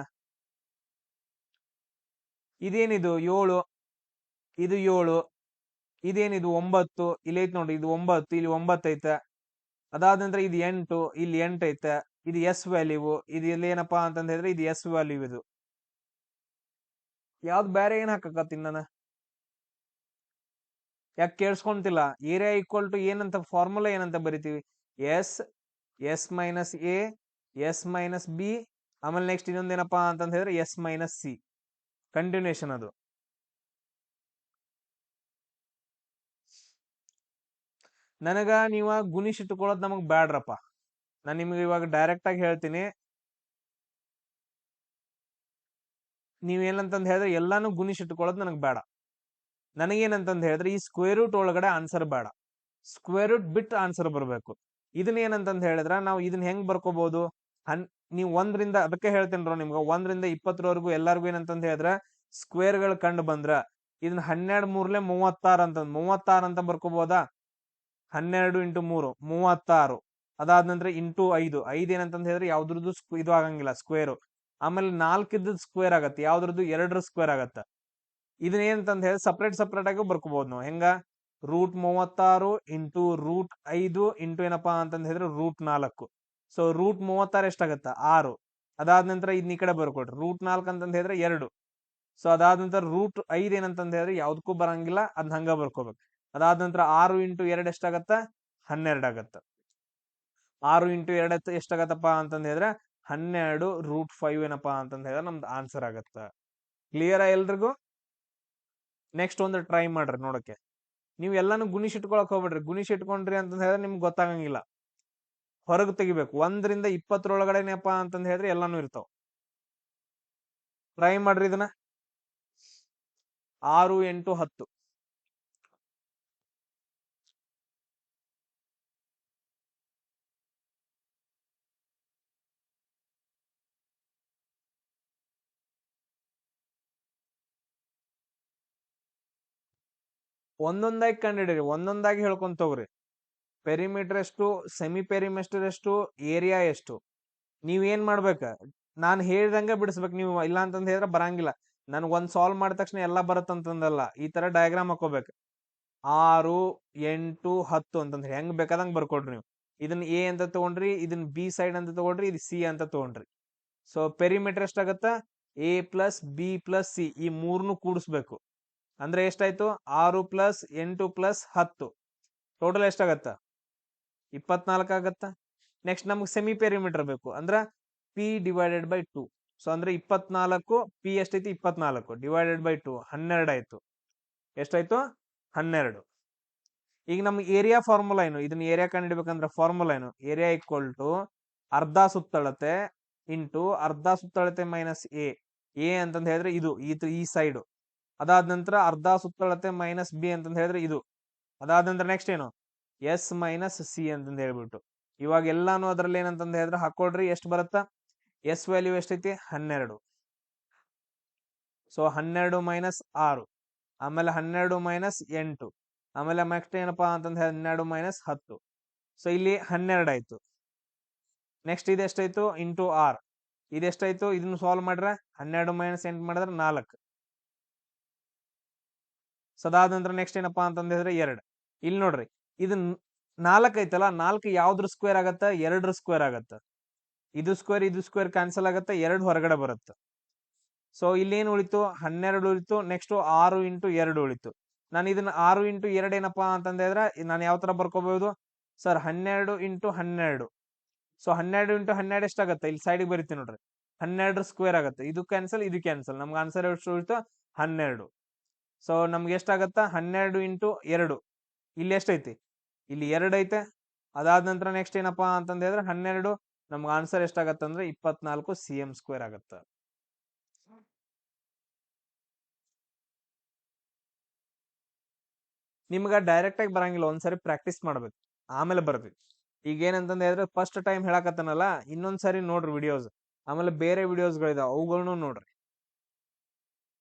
ಇದೇನಿದು 7, ಇದು 7, ಇದೇನಿದು 9, ಇಲ್ಲಿ ಐತ್ ನೋಡ್ರಿ ಇದು 9, ಇಲ್ಲಿ 9 ಐತೆ. ಅದಾದ ನಂತರ ಇದು 8, ಇಲ್ಲಿ 8 ಐತೆ. ಇದು ಎಸ್ ವ್ಯಾಲ್ಯೂ, ಇದು ಇಲ್ಲಿ ಏನಪ್ಪಾ ಅಂತಂದ ಹೇಳಿದ್ರೆ ಇದು ಎಸ್ ವ್ಯಾಲ್ಯೂ. ಇದು ಯಾವ್ದು ಬೇರೆ ಏನ್ ಹಾಕಕತ್ತೀನಿ ನಾನು? ಯಾಕೆ ಕೇಳಿಸ್ಕೊಂತಿಲ್ಲ? ಏರಿಯಾ ಈಕ್ವಲ್ ಟು ಏನಂತ ಫಾರ್ಮುಲಾ ಏನಂತ ಬರಿತೀವಿ? S, s minus A, S minus b, ಆಮೇಲೆ ನೆಕ್ಸ್ಟ್ ಇನ್ನೊಂದೇನಪ್ಪಾ ಅಂತಂದ ಹೇಳಿದ್ರೆ ಎಸ್ ಮೈನಸ್ ಸಿ. ಕಂಟಿನ್ಯೂಷನ್ ಅದು. ನನಗ ನೀವ ಗುಣಿಸಿಟ್ಕೊಳ್ಳೋದು ನಮಗ್ ಬ್ಯಾಡ್ರಪ್ಪ. ನಾನು ನಿಮ್ಗೆ ಇವಾಗ ಡೈರೆಕ್ಟ್ ಆಗಿ ಹೇಳ್ತೀನಿ. ನೀವೇನಂತಂದ್ ಹೇಳಿದ್ರೆ ಎಲ್ಲಾನು ಗುಣಿಸಿಟ್ಕೊಳ್ಳೋದು ನನಗ್ ಬೇಡ. ನನಗೇನಂತಂದ್ ಹೇಳಿದ್ರೆ ಈ ಸ್ಕ್ವೇರ್ ರೂಟ್ ಒಳಗಡೆ ಆನ್ಸರ್ ಬೇಡ, ಸ್ಕ್ವೇರ್ ರೂಟ್ ಬಿಟ್ಟು ಆನ್ಸರ್ ಬರಬೇಕು. ಇದನ್ನ ಏನಂತಂದ್ ಹೇಳಿದ್ರ ನಾವು ಇದನ್ನ ಹೆಂಗ್ ಬರ್ಕೋಬಹುದು? ನೀವು 1ರಿಂದ, ಅದಕ್ಕೆ ಹೇಳ್ತೇನ್ರ ನಿಮ್ಗೆ 1ರಿಂದ 20ರವರೆಗೂ ಎಲ್ಲಾರ್ಗು ಏನಂತಂದ್ ಹೇಳಿದ್ರ ಸ್ಕ್ವೇರ್ ಗಳು ಕಂಡು ಬಂದ್ರ ಇದನ್ನ 12 ಮೂರ್ಲೆ 36 ಅಂತ 36 ಅಂತ ಬರ್ಕೋಬಹುದಾ? 12 ಇಂಟು 3 36. ಅದಾದ ನಂತರ ಇಂಟು 5 ಏನಂತಂದ್ ಹೇಳಿದ್ರೆ ಯಾವ್ದ್ರದ್ದು ಇದು ಆಗಂಗಿಲ್ಲ ಸ್ಕ್ವೇರ್. ಆಮೇಲೆ 4 ಇದ್ದದ್ ಸ್ಕ್ವೇರ್ ಆಗತ್ತೆ, ಯಾವ್ದ್ರದ್ದು 2 ಸ್ಕ್ವೇರ್ ಆಗತ್ತ. ಇದನ್ನ ಏನಂತಂದ್ ಹೇಳಿ ಸಪ್ರೇಟ್ ಆಗಿ ಬರ್ಕೋಬಹುದು ನಾವು. ಹೆಂಗ? √36 ಇಂಟು √5 ಇಂಟು ಏನಪ್ಪಾ ಅಂತಂದ್ ಹೇಳಿದ್ರೆ √4. ಸೊ √36 ಎಷ್ಟಾಗತ್ತ? 6. ಅದಾದ ನಂತರ ಇದನ್ನ ಈ ಕಡೆ ಬರ್ಕೊಡ್ರಿ, √4 ಅಂತಂದ್ ಹೇಳಿದ್ರೆ 2. ಸೊ ಅದಾದ ನಂತರ √5 ಏನಂತಂದ್ ಹೇಳಿದ್ರೆ ಯಾವ್ದಕ್ಕೂ ಬರಂಗಿಲ್ಲ, ಅದ್ನ ಹಂಗ ಬರ್ಕೋಬೇಕು. ಅದಾದ ನಂತರ 6 ಇಂಟು 2 ಎಷ್ಟಾಗತ್ತ? 12 ಆಗತ್ತ. 6 ಇಂಟು 2 ಎಷ್ಟಾಗತ್ತಪ್ಪ ಅಂತಂದ್ ಹೇಳಿದ್ರೆ 12 √5 ಏನಪ್ಪಾ ಅಂತಂದ್ ಹೇಳಿದ್ರೆ ನಮ್ದು ಆನ್ಸರ್ ಆಗತ್ತ. ಕ್ಲಿಯರ್ ಎಲ್ರಿಗೂ? ನೆಕ್ಸ್ಟ್ ಒಂದು ಟ್ರೈ ಮಾಡ್ರಿ ನೋಡಕ್ಕೆ. ನೀವು ಎಲ್ಲಾನು ಗುಣಿಸಿಟ್ಕೊಳಕ್ ಹೋಗ್ಬಿಡ್ರಿ. ಗುಣಿಸಿಟ್ಕೊಂಡ್ರಿ ಅಂತಂದ್ ಹೇಳಿದ್ರೆ ನಿಮ್ಗೆ ಗೊತ್ತಾಗಂಗಿಲ್ಲ. ಹೊರಗೆ ತೆಗಿಬೇಕು. 1ರಿಂದ 20ರೊಳಗಡೆನಪ್ಪ ಅಂತಂದ್ ಹೇಳಿದ್ರೆ ಎಲ್ಲಾನು ಇರ್ತಾವ. ಟ್ರೈ ಮಾಡ್ರಿ ಇದನ್ನ. 6, 8, 10. ಒಂದೊಂದಾಗಿ ಕಂಡಿಡಿರಿ, ಒಂದೊಂದಾಗಿ ಹೇಳ್ಕೊಂತ ಹೋಗ್ರಿ. ಪೆರಿಮೀಟರ್ ಎಷ್ಟು, ಸೆಮಿ ಪೆರಿಮೀಟರ್ ಎಷ್ಟು, ಏರಿಯಾ ಎಷ್ಟು. ನೀವ್ ಏನ್ ಮಾಡ್ಬೇಕ? ನಾನು ಹೇಳ್ದಂಗ ಬಿಡಿಸ್ಬೇಕು ನೀವು. ಇಲ್ಲ ಅಂತಂದ್ ಹೇಳಿದ್ರೆ ಬರಂಗಿಲ್ಲ. ನನ್ಗ್ ಒಂದ್ ಸಾಲ್ವ್ ಮಾಡಿದ ತಕ್ಷಣ ಎಲ್ಲಾ ಬರತ್ತಂತಂದಲ್ಲ. ಈ ತರ ಡಯಾಗ್ರಾಮ್ ಹಾಕೋಬೇಕು. 6, 8, 10 ಅಂತಂದ್ರೆ ಹೆಂಗ್ ಬೇಕಾದಂಗ್ ಬರ್ಕೊಡ್ರಿ ನೀವು. ಇದನ್ನ ಎ ಅಂತ ತಗೊಂಡ್ರಿ, ಇದನ್ನ ಬಿ ಸೈಡ್ ಅಂತ ತಗೊಂಡ್ರಿ, ಇದು ಸಿ ಅಂತ ತಗೊಂಡ್ರಿ. ಸೊ ಪೆರಿಮೀಟರ್ ಎಷ್ಟಾಗತ್ತ? A plus b plus C, ಈ ಮೂರ್ನು ಕೂಡಿಸ್ಬೇಕು. ಅಂದ್ರೆ ಎಷ್ಟಾಯ್ತು? 6 ಪ್ಲಸ್ 8 ಪ್ಲಸ್ 10 ಟೋಟಲ್ ಎಷ್ಟಾಗತ್ತ? 24 ಆಗತ್ತ. ನೆಕ್ಸ್ಟ್ ನಮ್ಗೆ ಸೆಮಿ ಪೆರಿಮೀಟರ್ ಬೇಕು, ಅಂದ್ರ ಪಿ ಡಿವೈಡೆಡ್ ಬೈ 2. ಸೊ ಅಂದ್ರೆ 24, ಪಿ ಎಷ್ಟೈತಿ? 24 ಡಿವೈಡೆಡ್ ಬೈ 2, 12 ಆಯ್ತು. ಎಷ್ಟಾಯ್ತು? 12. ಈಗ ನಮ್ಗೆ ಏರಿಯಾ ಫಾರ್ಮುಲಾ ಏನು? ಇದನ್ನ ಏರಿಯಾ ಕಂಡಿಡ್ಬೇಕಂದ್ರೆ ಫಾರ್ಮುಲಾ ಏನು? ಏರಿಯಾ ಈಕ್ವಲ್ ಟು ಅರ್ಧ ಸುತ್ತಳತೆ ಇಂಟು ಅರ್ಧ ಸುತ್ತಳತೆ ಮೈನಸ್ ಎ. ಎ ಅಂತಂದ್ ಹೇಳಿದ್ರೆ ಇದು ಈ ಸೈಡ್. ಅದಾದ ನಂತರ ಅರ್ಧ ಸುತ್ತಳತೆ ಮೈನಸ್ ಬಿ ಅಂತಂದ್ ಹೇಳಿದ್ರೆ ಇದು. ಅದಾದ ನಂತರ ನೆಕ್ಸ್ಟ್ ಏನು? ಎಸ್ ಮೈನಸ್ ಸಿ ಅಂತಂದ್ ಹೇಳ್ಬಿಟ್ಟು ಇವಾಗ ಎಲ್ಲಾನು ಅದ್ರಲ್ಲಿ ಏನಂತಂದ್ ಹೇಳಿದ್ರೆ ಹಾಕೊಳ್ರಿ. ಎಷ್ಟು ಬರುತ್ತಾ? ಎಸ್ ವ್ಯಾಲ್ಯೂ ಎಷ್ಟೈತಿ? 12. ಸೊ 12 ಮೈನಸ್ 6, ಆಮೇಲೆ 12 ಮೈನಸ್ 8, ಆಮೇಲೆ ನೆಕ್ಸ್ಟ್ ಏನಪ್ಪಾ ಅಂತಂದ್ 12 ಮೈನಸ್ 10. ಸೊ ಇಲ್ಲಿ 12 ಆಯ್ತು. ನೆಕ್ಸ್ಟ್ ಇದೆಷ್ಟಾಯ್ತು? ಇಂಟು ಆರ್. ಇದೆಷ್ಟಾಯ್ತು? ಇದನ್ನ ಸಾಲ್ವ್ ಮಾಡ್ರೆ 12 ಮೈನಸ್ 8 ಮಾಡಿದ್ರೆ 4. ಸೊ ಅದಾದ ನಂತರ ನೆಕ್ಸ್ಟ್ ಏನಪ್ಪಾ ಅಂತಂದ್ ಹೇಳಿದ್ರೆ 2. ಇಲ್ಲಿ ನೋಡ್ರಿ, ಇದು 4 ಐತಲ್ಲ, 4 ಯಾವ್ದ್ರ ಸ್ಕ್ವೇರ್ ಆಗತ್ತ? 2 ಸ್ಕ್ವೇರ್ ಆಗತ್ತ. ಇದು ಸ್ಕ್ವೇರ್ ಕ್ಯಾನ್ಸಲ್ ಆಗತ್ತ, 2 ಹೊರಗಡೆ ಬರುತ್ತೆ. ಸೊ ಇಲ್ಲಿ ಏನ್ ಉಳಿತು? 12 ಉಳಿತು. ನೆಕ್ಸ್ಟ್ 6 ಇಂಟು 2 ಉಳಿತು. ನಾನು ಇದನ್ನ 6 ಇಂಟು 2 ಏನಪ್ಪಾ ಅಂತಂದ ಹೇಳಿದ್ರೆ ನಾನು ಯಾವ ತರ ಬರ್ಕೋಬಹುದು ಸರ್? 12 ಇಂಟು 12. ಸೊ 12 ಇಂಟು 12 ಎಷ್ಟಾಗತ್ತೆ? ಇಲ್ಲಿ ಸೈಡ್ಗೆ ಬರಿತೀನಿ ನೋಡ್ರಿ, 12 ಸ್ಕ್ವೇರ್ ಆಗತ್ತೆ. ಇದು ಕ್ಯಾನ್ಸಲ್, ಇದು ಕ್ಯಾನ್ಸಲ್. ನಮ್ಗೆ ಆನ್ಸರ್ ಎಷ್ಟು ಉಳಿತು? 12. ಸೊ ನಮ್ಗೆ ಎಷ್ಟಾಗತ್ತ? 12 ಇಂಟು 2. ಇಲ್ಲಿ ಎಷ್ಟೈತಿ? ಇಲ್ಲಿ 2 ಐತೆ. ಅದಾದ ನಂತರ ನೆಕ್ಸ್ಟ್ ಏನಪ್ಪಾ ಅಂತಂದ ಹೇಳಿದ್ರೆ 12. ನಮ್ಗೆ ಆನ್ಸರ್ ಎಷ್ಟಾಗತ್ತ ಅಂದ್ರೆ 24 cm ಸ್ಕ್ವೇರ್ ಆಗತ್ತ. ನಿಮ್ಗ ಡೈರೆಕ್ಟ್ ಆಗಿ ಬರಂಗಿಲ್ಲ, ಒಂದ್ಸರಿ ಪ್ರಾಕ್ಟೀಸ್ ಮಾಡ್ಬೇಕು, ಆಮೇಲೆ ಬರ್ಬೇಕು. ಈಗ ಏನಂತಂದ ಹೇಳಿದ್ರೆ ಫಸ್ಟ್ ಟೈಮ್ ಹೇಳಕತ್ತನಲ್ಲ, ಇನ್ನೊಂದ್ಸರಿ ನೋಡ್ರಿ ವಿಡಿಯೋಸ್, ಆಮೇಲೆ ಬೇರೆ ವಿಡಿಯೋಸ್ಗಳಿದಾವ ಅವುಗಳನ್ನು ನೋಡ್ರಿ.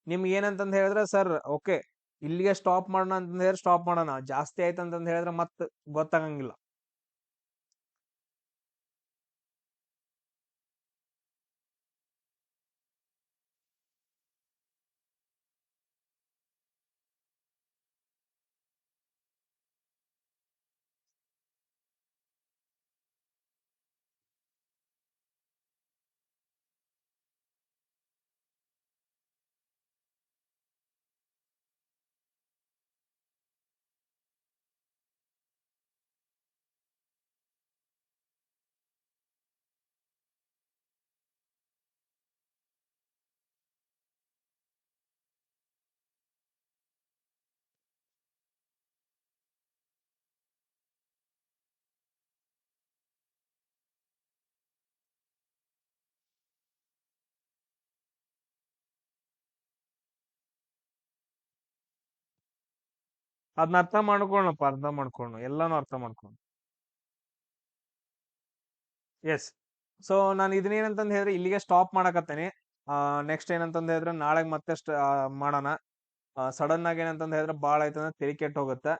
ನಿಮ್ಗೆ ಏನಂತಂದ ಹೇಳಿದ್ರೆ ಸರ್ ಓಕೆ ಇಲ್ಲಿಗೆ ಸ್ಟಾಪ್ ಮಾಡೋಣ ಅಂತಂದ ಹೇಳಿದ್ರೆ ಸ್ಟಾಪ್ ಮಾಡೋಣ, ಜಾಸ್ತಿ ಆಯ್ತಂತಂದ ಹೇಳಿದ್ರೆ ಮತ್ತೆ ಗೊತ್ತಾಗಂಗಿಲ್ಲ. ಅದನ್ನ ಅರ್ಥ ಮಾಡ್ಕೊಳ್ಳೋಣಪ್ಪ, ಅರ್ಥ ಮಾಡ್ಕೊಳ್ಳೋಣ, ಎಲ್ಲಾನು ಅರ್ಥ ಮಾಡ್ಕೊಂಡು. ಎಸ್. ಸೊ ನಾನು ಇದನ್ನೇನಂತಂದ್ ಹೇಳಿದ್ರೆ ಇಲ್ಲಿಗೆ ಸ್ಟಾಪ್ ಮಾಡಕತ್ತೇನೆ. ನೆಕ್ಸ್ಟ್ ಏನಂತಂದ್ ಹೇಳಿದ್ರೆ ನಾಳೆ ಮತ್ತೆ ಮಾಡೋಣ. ಸಡನ್ ಆಗಿ ಏನಂತಂದ್ ಹೇಳಿದ್ರೆ ಬಾಳ ಆಯ್ತಂದ್ರೆ ತಲೆ ಕೆಟ್ಟ ಹೋಗುತ್ತೆ.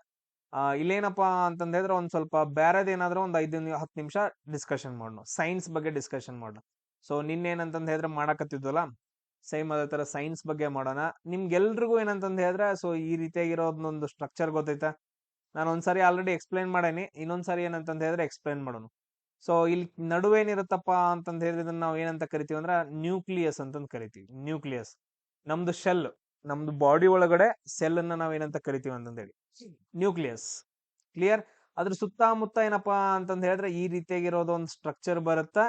ಇಲ್ಲೇನಪ್ಪಾ ಅಂತಂದ್ ಹೇಳಿದ್ರೆ ಒಂದ್ ಸ್ವಲ್ಪ ಬೇರೆದ್ ಏನಾದ್ರು ಒಂದ್ 5-10 ನಿಮಿಷ ಡಿಸ್ಕಷನ್ ಮಾಡೋಣ, ಸೈನ್ಸ್ ಬಗ್ಗೆ ಡಿಸ್ಕಷನ್ ಮಾಡೋಣ. ಸೊ ನಿನ್ನೇನಂತಂದ್ ಹೇಳಿದ್ರೆ ಮಾಡಕತ್ತಿದ್ವಲ್ಲ, ಸೇಮ್ ಅದೇ ತರ ಸೈನ್ಸ್ ಬಗ್ಗೆ ಮಾಡೋಣ. ನಿಮ್ಗೆಲ್ರಿಗೂ ಏನಂತಂದ್ ಹೇಳಿದ್ರೆ ಸೊ ಈ ರೀತಿಯಾಗಿರೋದೊಂದು ಸ್ಟ್ರಕ್ಚರ್ ಗೊತ್ತೈತಾ? ನಾನು ಒಂದ್ಸರಿ ಆಲ್ರೆಡಿ ಎಕ್ಸ್ಪ್ಲೈನ್ ಮಾಡೇನಿ, ಇನ್ನೊಂದ್ಸರಿ ಏನಂತಂದ್ ಹೇಳಿದ್ರೆ ಎಕ್ಸ್ಪ್ಲೈನ್ ಮಾಡೋಣ. ಸೊ ಇಲ್ಲಿ ನಡುವೆ ಏನಿರುತ್ತಪ್ಪ ಅಂತಂದ್ ಹೇಳಿದ್ರೆ ಇದನ್ನ ನಾವು ಏನಂತ ಕರಿತೀವಿ ಅಂದ್ರೆ ನ್ಯೂಕ್ಲಿಯಸ್ ಅಂತಂದ್ ಕರಿತೀವಿ. ನ್ಯೂಕ್ಲಿಯಸ್ ನಮ್ದು ಶೆಲ್, ನಮ್ದು ಬಾಡಿ ಒಳಗಡೆ ಸೆಲ್ ಅನ್ನ ನಾವ್ ಏನಂತ ಕರಿತೀವಿ ಅಂತಂದ್ ಹೇಳಿ ನ್ಯೂಕ್ಲಿಯಸ್. ಕ್ಲಿಯರ್? ಅದ್ರ ಸುತ್ತಮುತ್ತ ಏನಪ್ಪಾ ಅಂತಂದ್ ಹೇಳಿದ್ರೆ ಈ ರೀತಿಯಾಗಿರೋದು ಒಂದು ಸ್ಟ್ರಕ್ಚರ್ ಬರುತ್ತಾ,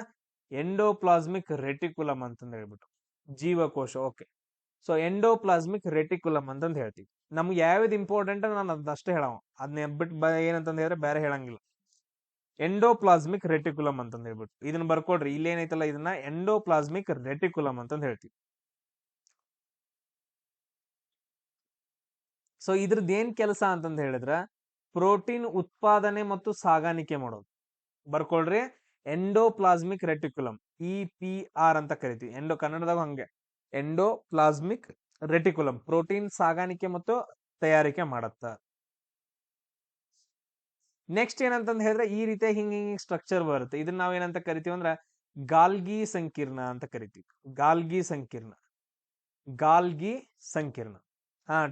ಎಂಡೋಪ್ಲಾಸ್ಮಿಕ್ ರೆಟಿಕ್ಯುಲಮ್ ಅಂತಂದ್ ಹೇಳ್ಬಿಟ್ಟು, ಜೀವಕೋಶ. ಓಕೆ. ಸೊ ಎಂಡೋಪ್ಲಾಸ್ಮಿಕ್ ರೆಟಿಕ್ಯುಲಮ್ ಅಂತಂದ್ ಹೇಳ್ತೀವಿ. ನಮ್ಗೆ ಯಾವ್ದು ಇಂಪಾರ್ಟೆಂಟ್ ನಾನು ಅದಷ್ಟೇ ಹೇಳವ, ಅದನ್ನ ಬಿಟ್ಟು ಏನಂತಂದ್ ಹೇಳಿದ್ರೆ ಬೇರೆ ಹೇಳಂಗಿಲ್ಲ. ಎಂಡೋಪ್ಲಾಸ್ಮಿಕ್ ರೆಟಿಕ್ಯುಲಮ್ ಅಂತಂದ್ ಹೇಳ್ಬಿಟ್ಟು ಇದನ್ನ ಬರ್ಕೊಡ್ರಿ. ಇಲ್ಲೇನೈತಲ್ಲ ಇದನ್ನ ಎಂಡೋಪ್ಲಾಸ್ಮಿಕ್ ರೆಟಿಕ್ಯುಲಮ್ ಅಂತಂದ್ ಹೇಳ್ತೀವಿ. ಸೊ ಇದ್ರದ್ದು ಏನ್ ಕೆಲಸ ಅಂತಂದ್ ಹೇಳಿದ್ರ ಪ್ರೋಟೀನ್ ಉತ್ಪಾದನೆ ಮತ್ತು ಸಾಗಾಣಿಕೆ ಮಾಡೋದು. ಬರ್ಕೊಳ್ರಿ, ಎಂಡೋಪ್ಲಾಸ್ಮಿಕ್ ರೆಟಿಕ್ಯುಲಮ್, EPR ಅಂತ ಕರಿತೀವಿ. ಕನ್ನಡದಾಗ ಹಂಗೆ ಎಂಡೋಪ್ಲಾಸ್ಮಿಕ್ ರೆಟಿಕ್ಯುಲಮ್ ಪ್ರೋಟೀನ್ ಸಾಗಾಣಿಕೆ ಮತ್ತು ತಯಾರಿಕೆ ಮಾಡತ್ತ. ನೆಕ್ಸ್ಟ್ ಏನಂತಂದ್ ಹೇಳಿದ್ರೆ ಈ ರೀತಿಯಾಗಿ ಹಿಂಗ ಸ್ಟ್ರಕ್ಚರ್ ಬರುತ್ತೆ. ಇದನ್ನ ನಾವ್ ಏನಂತ ಕರಿತೀವಿ ಅಂದ್ರ ಗಾಲ್ಗಿ ಸಂಕೀರ್ಣ ಅಂತ ಕರಿತೀವಿ. ಗಾಲ್ಗಿ ಸಂಕೀರ್ಣ, ಗಾಲ್ಗಿ ಸಂಕೀರ್ಣ.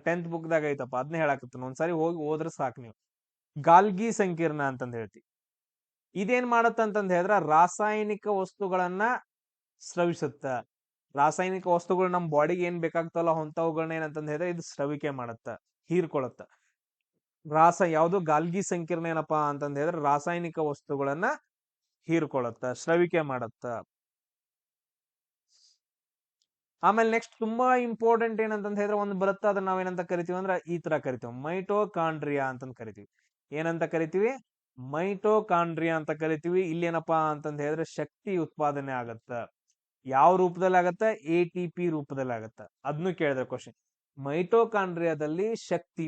10th ಬುಕ್ದಾಗ ಐತಪ್ಪ, ಅದನ್ನೇ ಹೇಳಾಕತ್ತ. ಒಂದ್ಸರಿ ಹೋಗಿ ಹೋದ್ರೆ ಸಾಕು ನೀವು. ಗಾಲ್ಗಿ ಸಂಕೀರ್ಣ ಅಂತಂದ್ ಹೇಳ್ತೀವಿ. ಇದೇನ್ ಮಾಡತ್ತ ಅಂತಂದ್ ಹೇಳಿದ್ರ ರಾಸಾಯನಿಕ ವಸ್ತುಗಳನ್ನ ಸ್ರವಿಸುತ್ತ. ರಾಸಾಯನಿಕ ವಸ್ತುಗಳು ನಮ್ ಬಾಡಿಗೆ ಏನ್ ಬೇಕಾಗ್ತವಲ್ಲ ಅಂತವುಗಳನ್ನ ಏನಂತಂದ್ ಹೇಳಿದ್ರೆ ಇದು ಸ್ರವಿಕೆ ಮಾಡತ್ತ, ಹೀರ್ಕೊಳತ್ತ. ಯಾವ್ದು ಗಾಲ್ಗಿ ಸಂಕೀರ್ಣ ಏನಪ್ಪಾ ಅಂತಂದ್ ಹೇಳಿದ್ರೆ ರಾಸಾಯನಿಕ ವಸ್ತುಗಳನ್ನ ಹೀರ್ಕೊಳತ್ತ, ಸ್ರವಿಕೆ ಮಾಡತ್ತ. ಆಮೇಲೆ ನೆಕ್ಸ್ಟ್ ತುಂಬಾ ಇಂಪಾರ್ಟೆಂಟ್ ಏನಂತಂದ್ ಹೇಳಿದ್ರೆ ಒಂದು ಬರುತ್ತಾ, ಅದನ್ನ ನಾವ್ ಏನಂತ ಕರಿತೀವಿ ಅಂದ್ರೆ ಈ ತರ ಕರಿತೀವಿ, ಮೈಟೋಕಾಂಡ್ರಿಯಾ ಅಂತಂದ್ ಕರಿತೀವಿ. ಏನಂತ ಕರಿತೀವಿ? ಮೈಟೋಕಾಂಡ್ರಿಯಾ ಅಂತ ಕರಿತೀವಿ. ಇಲ್ಲಿ ಏನಪ್ಪಾ ಅಂತಂದ್ ಹೇಳಿದ್ರೆ ಶಕ್ತಿ ಉತ್ಪಾದನೆ ಆಗತ್ತ. ಯಾವ ರೂಪದಲ್ಲಿ ಆಗತ್ತ? ATP ರೂಪದಲ್ಲಿ ಆಗತ್ತ. ಅದನ್ನು ಕೇಳಿದ್ರೆ ಕ್ವಶನ್. ಮೈಟೋಕಾಂಡ್ರಿಯಾದಲ್ಲಿ ಶಕ್ತಿ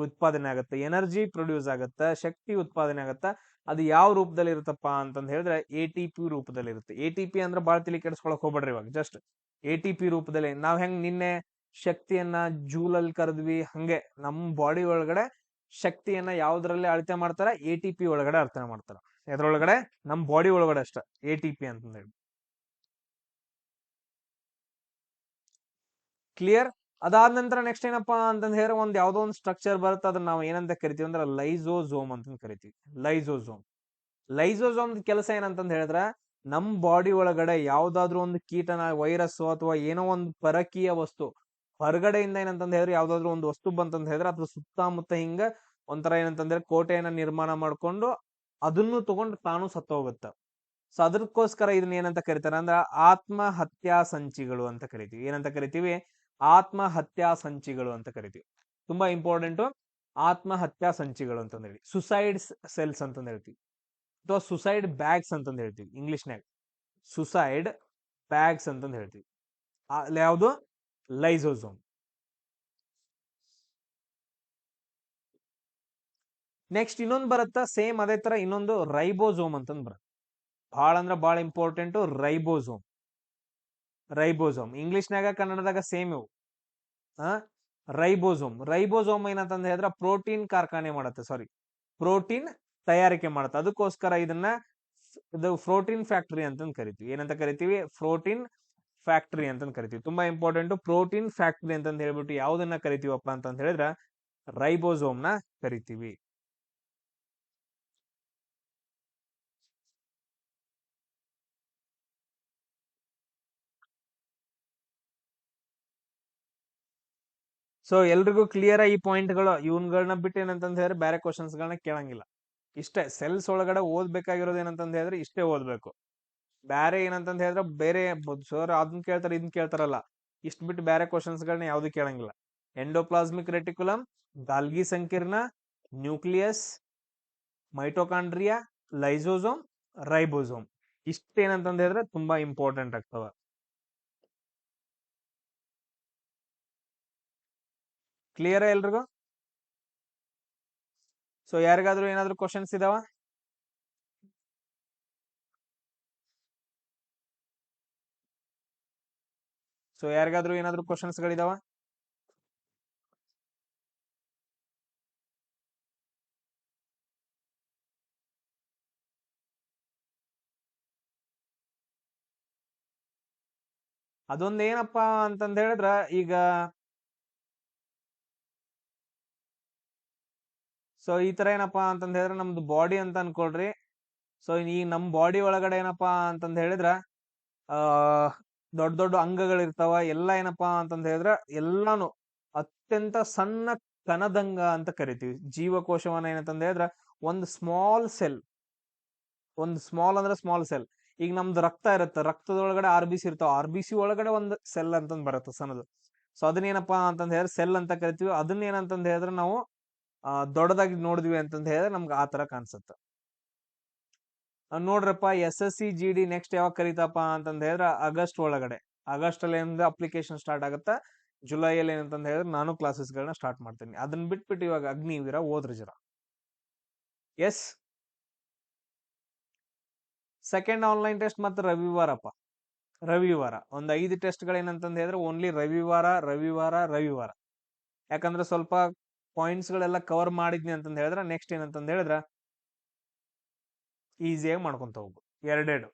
ಉತ್ಪಾದನೆ ಆಗತ್ತೆ, ಎನರ್ಜಿ ಪ್ರೊಡ್ಯೂಸ್ ಆಗತ್ತ, ಶಕ್ತಿ ಉತ್ಪಾದನೆ ಆಗತ್ತ. ಅದು ಯಾವ ರೂಪದಲ್ಲಿ ಇರುತ್ತಪ್ಪ ಅಂತಂದ್ ಹೇಳಿದ್ರೆ ATP ರೂಪದಲ್ಲಿ ಇರುತ್ತೆ. ATP ಅಂದ್ರೆ ಬಾಳ ತಲೆ ಕೆಡಿಸ್ಕೊಳಕ್ ಹೋಗ್ಬೇಡ್ರಿ. ಇವಾಗ ಜಸ್ಟ್ ATP ರೂಪದಲ್ಲಿ ನಾವ್ ಹೆಂಗ್ ನಿನ್ನೆ ಶಕ್ತಿಯನ್ನ ಜೂಲಲ್ಲಿ ಕರೆದ್ವಿ, ಹಂಗೆ ನಮ್ ಬಾಡಿ ಒಳಗಡೆ ಶಕ್ತಿಯನ್ನ ಯಾವ್ದ್ರಲ್ಲಿ ಅಳತೆ ಮಾಡ್ತಾರ? ATP ಒಳಗಡೆ ಅಳತೆ ಮಾಡ್ತಾರ. ಎದ್ರೊಳಗಡೆ? ನಮ್ ಬಾಡಿ ಒಳಗಡೆ ಅಷ್ಟ ATP ಅಂತಂದ್ ಹೇಳಿ. ಕ್ಲಿಯರ್? ಅದಾದ ನಂತರ ನೆಕ್ಸ್ಟ್ ಏನಪ್ಪಾ ಅಂತಂದ್ ಹೇಳಿದ್ರೆ ಒಂದ್ ಯಾವ್ದೋ ಒಂದು ಸ್ಟ್ರಕ್ಚರ್ ಬರುತ್ತೆ, ಅದನ್ನ ನಾವು ಏನಂತ ಕರಿತೀವಿ ಅಂದ್ರೆ ಲೈಸೋಸೋಮ್ ಅಂತ ಕರಿತೀವಿ. ಲೈಸೋಸೋಮ್. ಲೈಸೋಸೋಮ್ ಕೆಲಸ ಏನಂತಂದ್ ಹೇಳಿದ್ರೆ ನಮ್ ಬಾಡಿ ಒಳಗಡೆ ಯಾವ್ದಾದ್ರು ಒಂದು ಕೀಟನ, ವೈರಸ್ ಅಥವಾ ಏನೋ ಒಂದು ಪರಕೀಯ ವಸ್ತು ಹೊರಗಡೆಯಿಂದ ಏನಂತಂದ್ ಹೇಳಿದ್ರೆ ಯಾವ್ದಾದ್ರು ಒಂದು ವಸ್ತು ಬಂತಂತ ಹೇಳಿದ್ರೆ ಅದ್ರ ಸುತ್ತಮುತ್ತ ಹಿಂಗ ಒಂಥರ ಏನಂತಂದ್ರೆ ಕೋಟೆಯನ್ನ ನಿರ್ಮಾಣ ಮಾಡ್ಕೊಂಡು ಅದನ್ನು ತಗೊಂಡು ತಾನು ಸತ್ತ ಹೋಗುತ್ತ. ಸೊ ಅದಕ್ಕೋಸ್ಕರ ಇದನ್ನ ಏನಂತ ಕರಿತಾರ ಅಂದ್ರೆ ಆತ್ಮಹತ್ಯಾ ಸಂಚಿಗಳು ಅಂತ ಕರಿತೀವಿ. ಏನಂತ ಕರಿತೀವಿ? ಆತ್ಮಹತ್ಯಾ ಸಂಚಿಗಳು ಅಂತ ಕರಿತೀವಿ. ತುಂಬಾ ಇಂಪಾರ್ಟೆಂಟ್. ಆತ್ಮಹತ್ಯಾ ಸಂಚಿಗಳು ಅಂತಂದ್ ಹೇಳಿ ಸುಸೈಡ್ ಸೆಲ್ಸ್ ಅಂತಂದ್ ಹೇಳ್ತೀವಿ, ಅಥವಾ ಸುಸೈಡ್ ಬ್ಯಾಗ್ಸ್ ಅಂತಂದ್ ಹೇಳ್ತೀವಿ ಇಂಗ್ಲಿಷ್ನ್ಯಾಗ. ಸುಸೈಡ್ ಬ್ಯಾಗ್ಸ್ ಅಂತಂದ್ ಹೇಳ್ತೀವಿ. ಯಾವುದು? ಲೈಸೋಸೋಮ್. ನೆಕ್ಸ್ಟ್ ಇನ್ನೊಂದು ಬರುತ್ತಾ ಸೇಮ್ ಅದೇ ತರ ಇನ್ನೊಂದು ರೈಬೋಸೋಮ್ ಅಂತಂದ್ ಬರುತ್ತೆ. ಬಹಳ ಅಂದ್ರ ಬಹಳ ಇಂಪಾರ್ಟೆಂಟ್. ರೈಬೋಸೋಮ್. ರೈಬೋಸೋಮ್ ಇಂಗ್ಲಿಷ್ನ್ಯಾಗ ಕನ್ನಡದಾಗ ಸೇಮ್ ಇವು. ರೈಬೋಸೋಮ್. ರೈಬೋಸೋಮ್ ಏನಂತಂದ್ ಹೇಳಿದ್ರೆ ಪ್ರೋಟೀನ್ ಕಾರ್ಖಾನೆ ಮಾಡುತ್ತೆ, ಸಾರಿ ಪ್ರೋಟೀನ್ ತಯಾರಿಕೆ ಮಾಡುತ್ತೆ. ಅದಕ್ಕೋಸ್ಕರ ಇದನ್ನ ಇದು ಪ್ರೋಟೀನ್ ಫ್ಯಾಕ್ಟರಿ ಅಂತಂದ್ ಕರಿತೀವಿ. ಏನಂತ ಕರಿತೀವಿ? ಪ್ರೋಟೀನ್ ಫ್ಯಾಕ್ಟರಿ ಅಂತಂದ್ ಕರಿತೀವಿ. ತುಂಬಾ ಇಂಪಾರ್ಟೆಂಟ್. ಪ್ರೋಟೀನ್ ಫ್ಯಾಕ್ಟರಿ ಅಂತಂದ್ ಹೇಳ್ಬಿಟ್ಟು ಯಾವ್ದನ್ನ ಕರಿತೀವಪ್ಪ ಅಂತಂದ್ ಹೇಳಿದ್ರೆ ರೈಬೋಸೋಮ್ ನ ಕರಿತೀವಿ. ಸೊ ಎಲ್ರಿಗೂ ಕ್ಲಿಯರ್ ಈ ಪಾಯಿಂಟ್ಗಳು. ಇವನ್ಗಳನ್ನ ಬಿಟ್ಟು ಏನಂತಂದ್ ಹೇಳಿದ್ರೆ ಬೇರೆ ಕ್ವಶನ್ಸ್ ಗಳನ್ನ ಕೇಳಂಗಿಲ್ಲ. ಇಷ್ಟೇ ಸೆಲ್ಸ್ ಒಳಗಡೆ ಓದ್ಬೇಕಾಗಿರೋದು ಏನಂತಂದ್ ಹೇಳಿದ್ರೆ ಇಷ್ಟೇ ಓದ್ಬೇಕು. ಬೇರೆ ಏನಂತಂದ್ ಹೇಳಿದ್ರೆ ಬೇರೆ ಸರ್ ಅದನ್ನ ಕೇಳ್ತಾರೆ ಇದನ್ನ ಕೇಳ್ತಾರಲ್ಲ, ಇಷ್ಟ ಬಿಟ್ಟು ಬೇರೆ ಕ್ವಶನ್ಸ್ ಗಳನ್ನ ಯಾವ್ದು ಕೇಳಂಗಿಲ್ಲ. ಎಂಡೋಪ್ಲಾಸ್ಮಿಕ್ ರೆಟಿಕ್ಯುಲಮ್, ಗಾಲ್ಗಿ ಸಂಕೀರ್ಣ, ನ್ಯೂಕ್ಲಿಯಸ್, ಮೈಟೋಕಾಂಡ್ರಿಯಾ, ಲೈಸೋಸೋಮ್, ರೈಬೋಸೋಮ್. ಇಷ್ಟೇನಂತಂದ್ ಹೇಳಿದ್ರೆ ತುಂಬಾ ಇಂಪಾರ್ಟೆಂಟ್ ಆಗ್ತವ. ಕ್ಲಿಯರ್ ಎಲ್ರಿಗೂ? ಸೊ ಯಾರಿಗಾದ್ರೂ ಏನಾದ್ರು ಕ್ವಶನ್ಸ್ ಇದಾವ? ಸೊ ಯಾರಿಗಾದ್ರೂ ಏನಾದ್ರು ಕ್ವಶನ್ಸ್ ಗಳಿದಾವ? ಅದೊಂದ್ ಏನಪ್ಪಾ ಅಂತಂದ್ ಹೇಳಿದ್ರ ಈಗ ಸೊ ಈ ತರ ಏನಪ್ಪಾ ಅಂತಂದ್ ಹೇಳಿದ್ರೆ ನಮ್ದು ಬಾಡಿ ಅಂತ ಅನ್ಕೊಳ್ರಿ. ಸೊ ಈ ನಮ್ ಬಾಡಿ ಒಳಗಡೆ ಏನಪ್ಪಾ ಅಂತಂದ್ ಹೇಳಿದ್ರ ಆ ದೊಡ್ಡ ದೊಡ್ಡ ಅಂಗಗಳಿರ್ತಾವ. ಎಲ್ಲ ಏನಪ್ಪಾ ಅಂತಂದ್ ಹೇಳಿದ್ರ ಎಲ್ಲಾನು ಅತ್ಯಂತ ಸಣ್ಣ ಕಣದಂಗ ಅಂತ ಕರಿತೀವಿ. ಜೀವಕೋಶವನ್ನ ಏನಂತಂದ್ ಹೇಳಿದ್ರ ಒಂದು ಸ್ಮಾಲ್ ಸೆಲ್, ಒಂದು ಸ್ಮಾಲ್ ಅಂದ್ರೆ ಸ್ಮಾಲ್ ಸೆಲ್. ಈಗ ನಮ್ದು ರಕ್ತ ಇರುತ್ತೆ, ರಕ್ತದೊಳಗಡೆ ಆರ್ ಬಿ ಸಿ ಇರ್ತಾವ, ಆರ್ ಬಿ ಸಿ ಒಳಗಡೆ ಒಂದು ಸೆಲ್ ಅಂತಂದ್ ಬರುತ್ತೆ ಸಣ್ಣದು. ಸೊ ಅದನ್ನೇನಪ್ಪಾ ಅಂತಂದ್ ಹೇಳಿದ್ರೆ ಸೆಲ್ ಅಂತ ಕರಿತೀವಿ. ಅದನ್ನ ಏನಂತಂದ್ ಹೇಳಿದ್ರೆ ನಾವು ದೊಡ್ಡದಾಗಿ ನೋಡಿದ್ವಿ ಅಂತಂದ್ ಹೇಳಿದ್ರೆ ನಮ್ಗೆ ಆ ತರ ಕಾಣಿಸುತ್ತೆ. ನೋಡ್ರಪ್ಪ, SSC GD ನೆಕ್ಸ್ಟ್ ಯಾವಾಗ ಕರೀತಪ್ಪ ಅಂತಂದ್ ಹೇಳಿದ್ರೆ ಆಗಸ್ಟ್ ಒಳಗಡೆ. ಆಗಸ್ಟ್ ಅಲ್ಲಿ ಏನಿದೆ ಅಪ್ಲಿಕೇಶನ್ ಸ್ಟಾರ್ಟ್ ಆಗುತ್ತೆ. ಜುಲೈಯಲ್ಲಿ ಏನಂತಂದ್ ಹೇಳಿದ್ರೆ ನಾನು ಕ್ಲಾಸಸ್ ಗಳನ್ನ ಸ್ಟಾರ್ಟ್ ಮಾಡ್ತೀನಿ. ಅದನ್ನ ಬಿಟ್ಬಿಟ್ಟು ಇವಾಗ ಅಗ್ನಿವೀರ ಓದ್ರಿ ಜರ. ಎಸ್, ಸೆಕೆಂಡ್ ಆನ್ಲೈನ್ ಟೆಸ್ಟ್ ಮತ್ತೆ ರವಿವಾರಪ್ಪ. ರವಿವಾರ ಒಂದ್ 5 ಟೆಸ್ಟ್ ಗಳೇನಂತಂದ್ ಹೇಳಿದ್ರೆ ಓನ್ಲಿ ರವಿವಾರ ರವಿವಾರ ರವಿವಾರ. ಯಾಕಂದ್ರೆ ಸ್ವಲ್ಪ ಪಾಯಿಂಟ್ಸ್ ಗಳೆಲ್ಲ ಕವರ್ ಮಾಡಿದ್ನಿ ಅಂತಂದ್ ಹೇಳಿದ್ರೆ ನೆಕ್ಸ್ಟ್ ಏನಂತಂದ್ ಹೇಳಿದ್ರ ಈಸಿಯಾಗಿ ಮಾಡ್ಕೊಂತ ಹೋಗು. ಎರಡೆರಡು